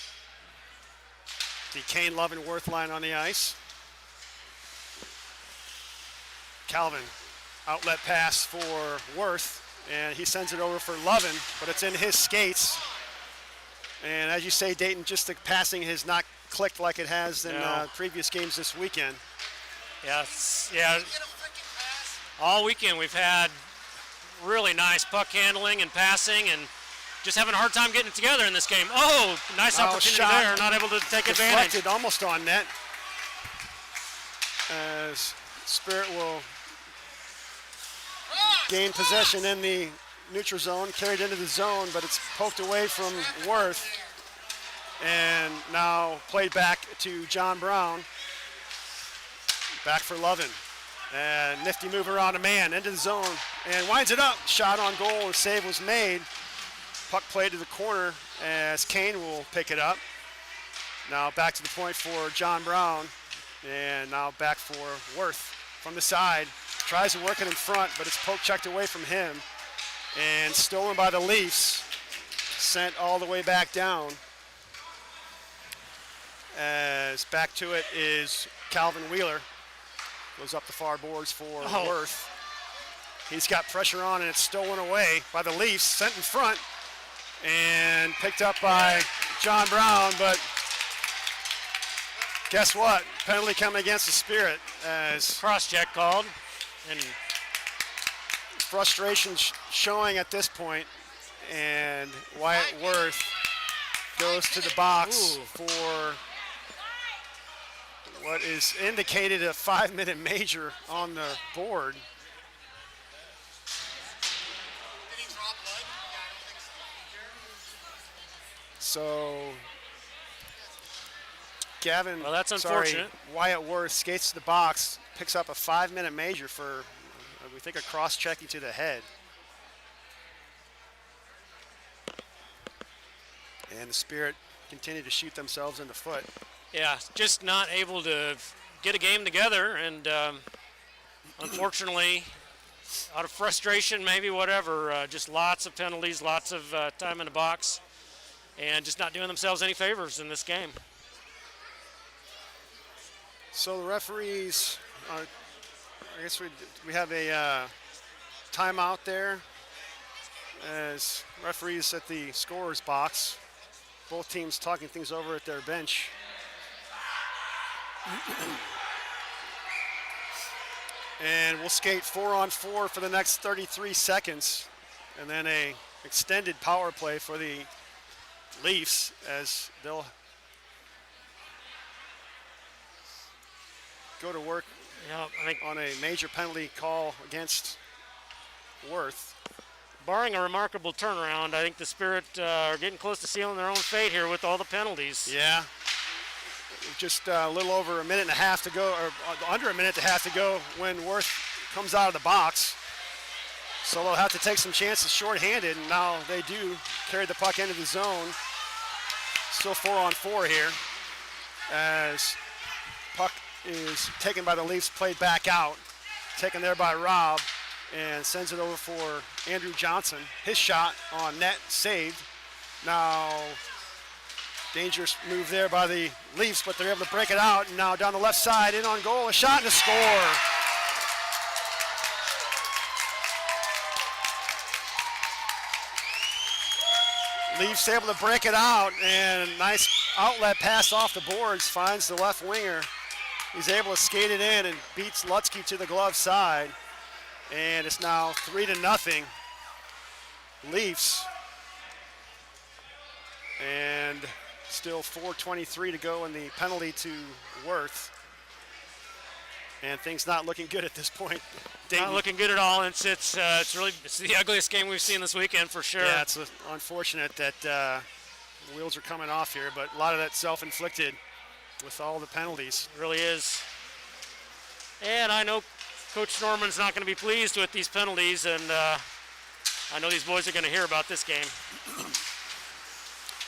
The Kane Leavenworth line on the ice. Calvin, outlet pass for Worth, and he sends it over for Lovin, but it's in his skates. And as you say, Dayton, just the passing has not clicked like it has in previous games this weekend. Yes, yeah. All weekend we've had really nice puck handling and passing, and just having a hard time getting it together in this game. Oh, nice opportunity there, not able to take advantage. Deflected almost on net. As Spirit will gain possession in the neutral zone, carried into the zone, but it's poked away from Worth. And now played back to John Brown. Back for Lovin. And nifty move around a man into the zone and winds it up. Shot on goal, and save was made. Puck played to the corner as Kane will pick it up. Now back to the point for John Brown, and now back for Worth from the side. Tries to work it in front, but it's poke checked away from him and stolen by the Leafs. Sent all the way back down. As back to it is Calvin Wheeler. Goes up the far boards for Worth. He's got pressure on, and it's stolen away by the Leafs. Sent in front and picked up by John Brown, but guess what? Penalty coming against the Spirit as cross-check called, and frustration showing at this point, and Wyatt Worth goes to the box for what is indicated a 5-minute major on the board. So Gavin, well, that's unfortunate. Wyatt Worth skates to the box, picks up a 5-minute major for, we think, a cross-checking to the head. And the Spirit continue to shoot themselves in the foot. Yeah, just not able to get a game together, and unfortunately, out of frustration, maybe whatever, just lots of penalties, lots of time in the box, and just not doing themselves any favors in this game. So the referees, I guess we have a timeout there as referees at the scorer's box. Both teams talking things over at their bench. And we'll skate 4-on-4 for the next 33 seconds. And then a extended power play for the Leafs as they'll go to work on a major penalty call against Worth. Barring a remarkable turnaround, I think the Spirit are getting close to sealing their own fate here with all the penalties. Yeah. Just a little over a minute and a half to go, or under a minute and a half to go when Worth comes out of the box. So they'll have to take some chances shorthanded, and now they do carry the puck into the zone. Still 4-on-4 here as puck is taken by the Leafs, played back out, taken there by Robb, and sends it over for Andrew Johnson. His shot on net, saved. Now, dangerous move there by the Leafs, but they're able to break it out. And now down the left side, in on goal, a shot and a score. Leafs able to break it out, and a nice outlet pass off the boards, finds the left winger. He's able to skate it in and beats Lutzke to the glove side. And it's now 3-0 Leafs. And still 4:23 to go in the penalty to Worth. And things not looking good at this point. Not looking good at all. It's the ugliest game we've seen this weekend for sure. Yeah, it's unfortunate that wheels are coming off here, but a lot of that self-inflicted with all the penalties. It really is. And I know Coach Norman's not going to be pleased with these penalties, and I know these boys are going to hear about this game.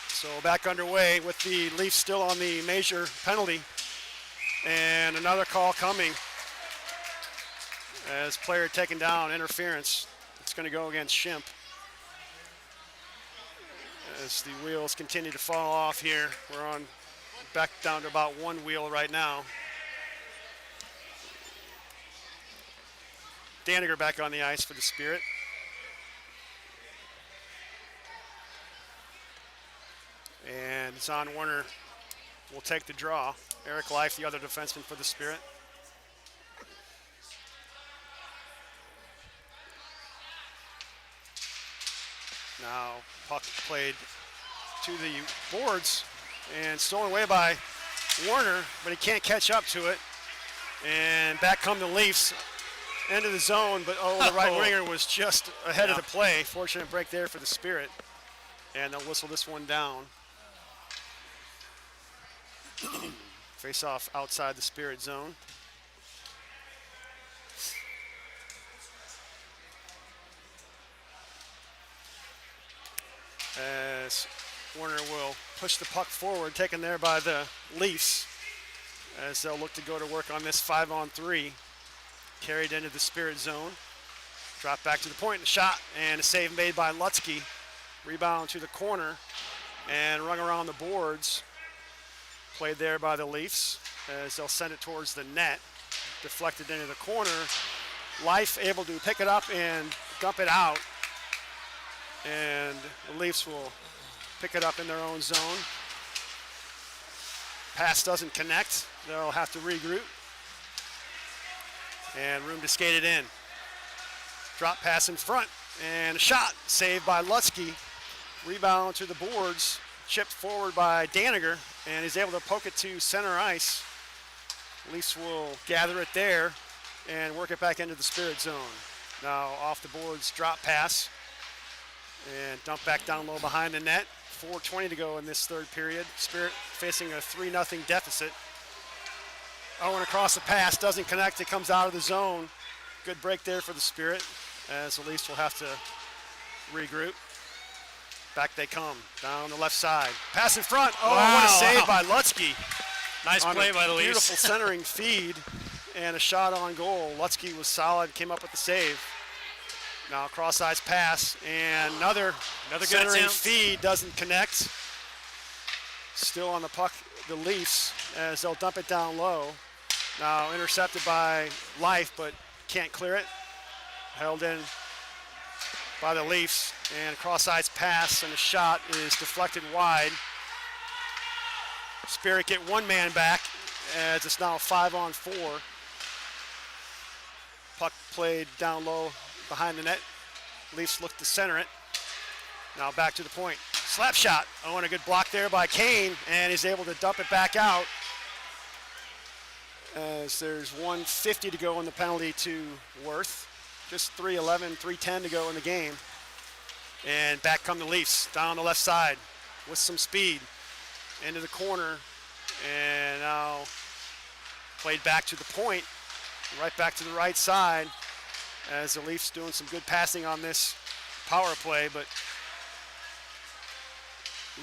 So back underway with the Leafs still on the major penalty. And another call coming as player taken down, interference. It's going to go against Shimp as the wheels continue to fall off here. We're on back down to about one wheel right now. Daniger back on the ice for the Spirit. And Zon Werner will take the draw. Eric Life, the other defenseman for the Spirit. Now puck played to the boards and stolen away by Werner, but he can't catch up to it. And back come the Leafs into the zone, but the right winger was just ahead of the play. Fortunate break there for the Spirit. And they'll whistle this one down. Face off outside the Spirit zone. As Werner will push the puck forward, taken there by the Leafs, as they'll look to go to work on this 5-on-3. Carried into the Spirit zone. Drop back to the point, and a shot, and a save made by Lutzke. Rebound to the corner, and rung around the boards. Played there by the Leafs as they'll send it towards the net. Deflected into the corner. Life able to pick it up and dump it out. And the Leafs will pick it up in their own zone. Pass doesn't connect. They'll have to regroup. And room to skate it in. Drop pass in front and a shot saved by Lutzke. Rebound to the boards. Chipped forward by Daniger, and he's able to poke it to center ice. Leafs will gather it there and work it back into the Spirit zone. Now off the boards, drop pass, and dump back down low behind the net. 4:20 to go in this third period. Spirit facing a 3-0 deficit. Owen across the pass, doesn't connect, it comes out of the zone. Good break there for the Spirit, as the Leafs will have to regroup. Back they come, down the left side. Pass in front, oh, wow, what a save by Lutzke. Nice play by the Leafs. Beautiful centering feed and a shot on goal. Lutzke was solid, came up with the save. Now cross-ice pass, and another centering feed, doesn't connect. Still on the puck, the Leafs, as they'll dump it down low. Now intercepted by Life, but can't clear it. Held in by the Leafs, and cross-ice pass, and the shot is deflected wide. Spirit get one man back, as it's now 5-on-4. Puck played down low behind the net. Leafs look to center it. Now back to the point. Slap shot. Oh, and a good block there by Kane, and he's able to dump it back out. As there's 1:50 to go in the penalty to Worth. Just 3:11, 3:10 to go in the game. And back come the Leafs down the left side with some speed. Into the corner, and now played back to the point, right back to the right side, as the Leafs doing some good passing on this power play, but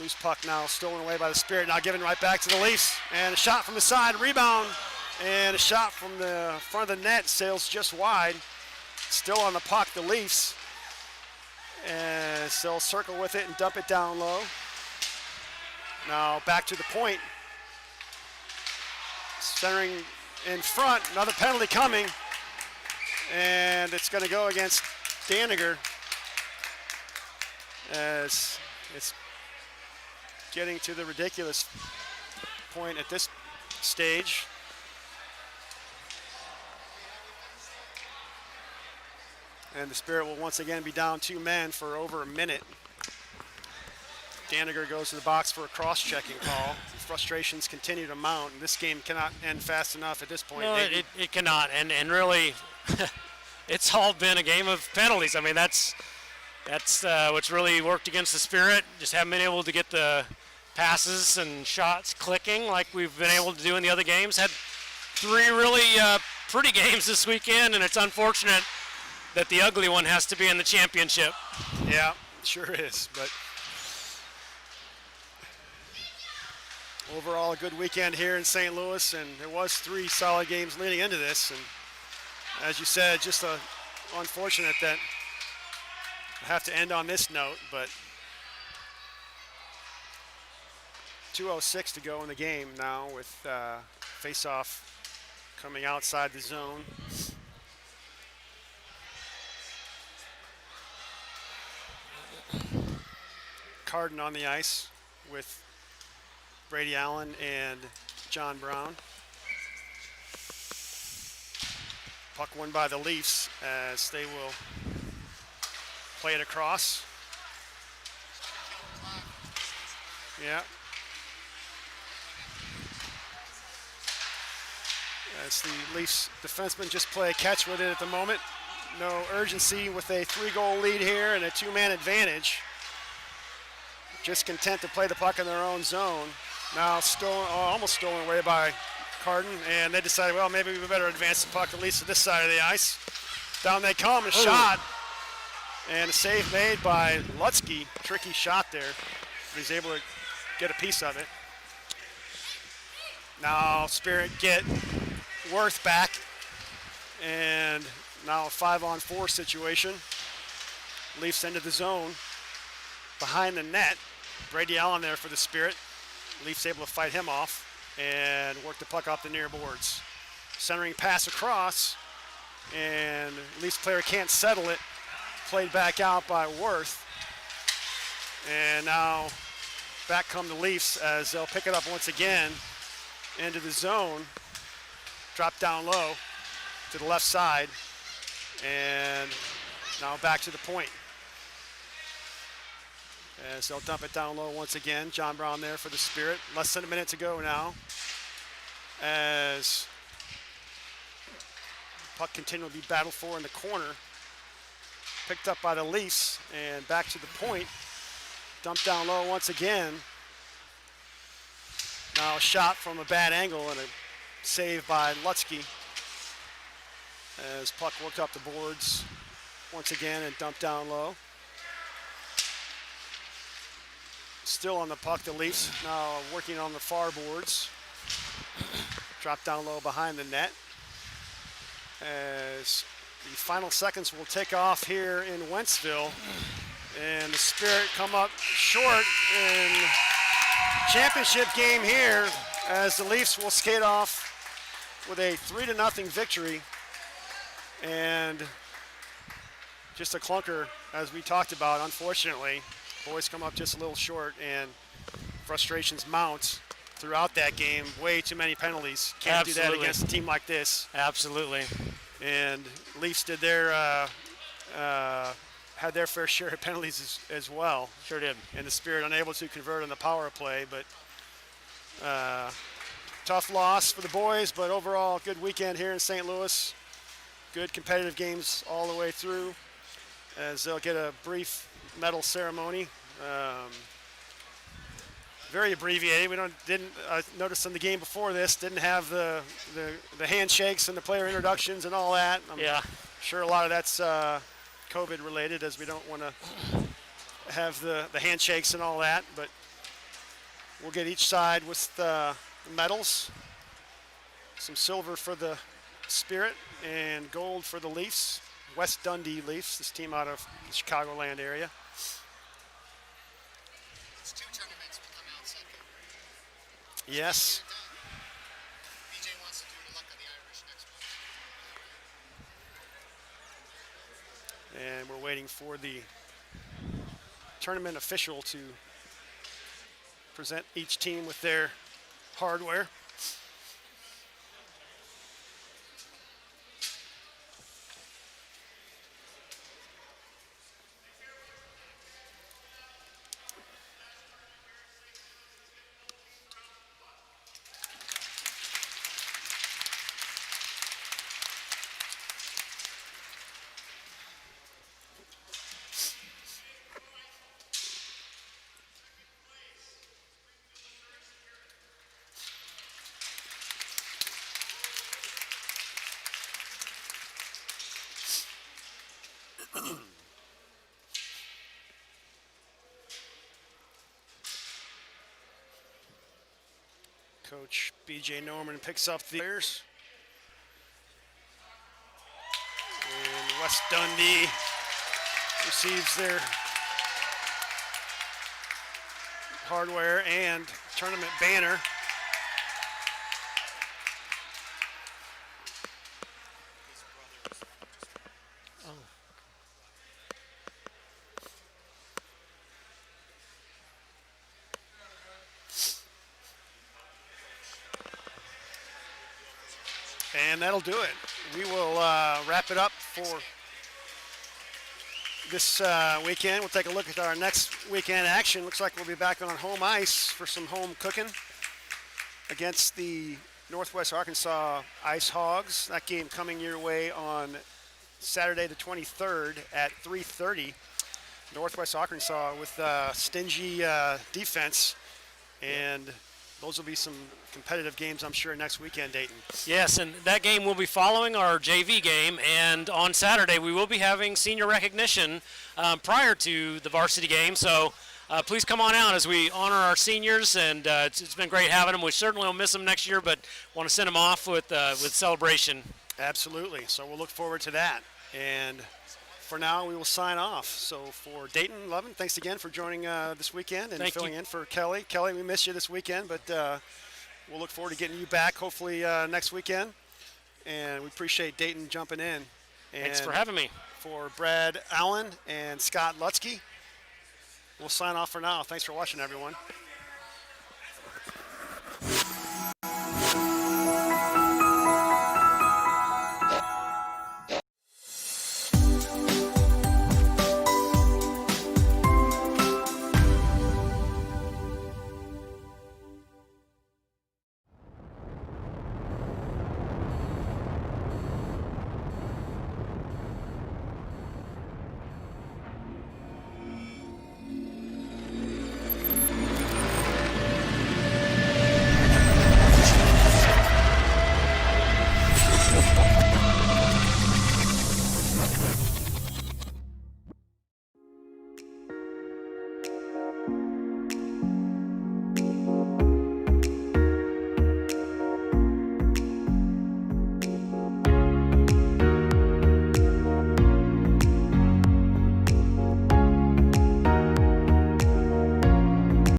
loose puck now stolen away by the Spirit, now given right back to the Leafs, and a shot from the side, rebound, and a shot from the front of the net, sails just wide. Still on the puck, the Leafs, and they'll circle with it and dump it down low. Now back to the point. Centering in front, another penalty coming. And it's going to go against Daniger, as it's getting to the ridiculous point at this stage. And the Spirit will once again be down 2 men for over a minute. Daniger goes to the box for a cross-checking call. Frustrations continue to mount, and this game cannot end fast enough at this point. No, it cannot, and really, it's all been a game of penalties. I mean, that's what's really worked against the Spirit. Just haven't been able to get the passes and shots clicking like we've been able to do in the other games. Had 3 really pretty games this weekend, and it's unfortunate that the ugly one has to be in the championship. Yeah, sure is, but overall, a good weekend here in St. Louis, and there was 3 solid games leading into this. And as you said, just unfortunate that I have to end on this note, but 2:06 to go in the game now, with face-off coming outside the zone. Carden on the ice with Brady Allen and John Brown. Puck won by the Leafs, as they will play it across. Yeah. As the Leafs defensemen just play a catch with it at the moment. No urgency with a 3-goal lead here and a 2-man advantage. Just content to play the puck in their own zone. Now almost stolen away by Carden, and they decided, well, maybe we better advance the puck at least to this side of the ice. Down they come, a shot, and a save made by Lutzke. Tricky shot there, but he's able to get a piece of it. Now Spirit get Worth back, and now a 5-on-4 situation. Leafs into the zone behind the net. Brady Allen there for the Spirit. Leafs able to fight him off and work the puck off the near boards. Centering pass across, and Leafs player can't settle it. Played back out by Worth. And now back come the Leafs, as they'll pick it up once again into the zone. Drop down low to the left side, and now back to the point. As they'll dump it down low once again. John Brown there for the Spirit. Less than a minute to go now, as puck continually be battled for in the corner. Picked up by the Leafs, and back to the point. Dumped down low once again. Now a shot from a bad angle and a save by Lutzke as puck worked up the boards once again and dumped down low. Still on the puck, the Leafs now working on the far boards. Drop down low behind the net as the final seconds will take off here in Wentzville. And the Spirit come up short in championship game here as the Leafs will skate off with a 3-0 victory. And just a clunker, as we talked about, unfortunately. Boys come up just a little short, and frustrations mount throughout that game. Way too many penalties. Can't do that against a team like this. Absolutely. And Leafs did their had their fair share of penalties as well. Sure did. And the Spirit unable to convert on the power play, but tough loss for the boys, but overall good weekend here in St. Louis. Good competitive games all the way through as they'll get a brief medal ceremony. Very abbreviated. We didn't notice in the game before this, didn't have the handshakes and the player introductions and all that. I'm sure a lot of that's COVID related, as we don't want to have the handshakes and all that, but we'll get each side with medals. Some silver for the Spirit and gold for the Leafs. West Dundee Leafs, this team out of the Chicagoland area. It's 2 tournaments will come out second. Yes. BJ wants to do the luck of the Irish next one. And we're waiting for the tournament official to present each team with their hardware. Coach BJ Norman picks up the players. And West Dundee receives their hardware and tournament banner. And that'll do it. We will wrap it up for this weekend. We'll take a look at our next weekend action. Looks like we'll be back on home ice for some home cooking against the Northwest Arkansas Ice Hogs. That game coming your way on Saturday the 23rd at 3:30. Northwest Arkansas with stingy defense, and those will be some competitive games, I'm sure, next weekend, Dayton. Yes, and that game will be following our JV game, and on Saturday we will be having senior recognition prior to the varsity game, so please come on out as we honor our seniors, and it's been great having them. We certainly will miss them next year, but want to send them off with celebration. Absolutely, so we'll look forward to that. And for now, we will sign off. So for Dayton, Levin, thanks again for joining this weekend and filling in for Kelly. Kelly, we missed you this weekend, but we'll look forward to getting you back hopefully next weekend. And we appreciate Dayton jumping in. And thanks for having me. For Brad Allen and Scott Lutzke, we'll sign off for now. Thanks for watching, everyone.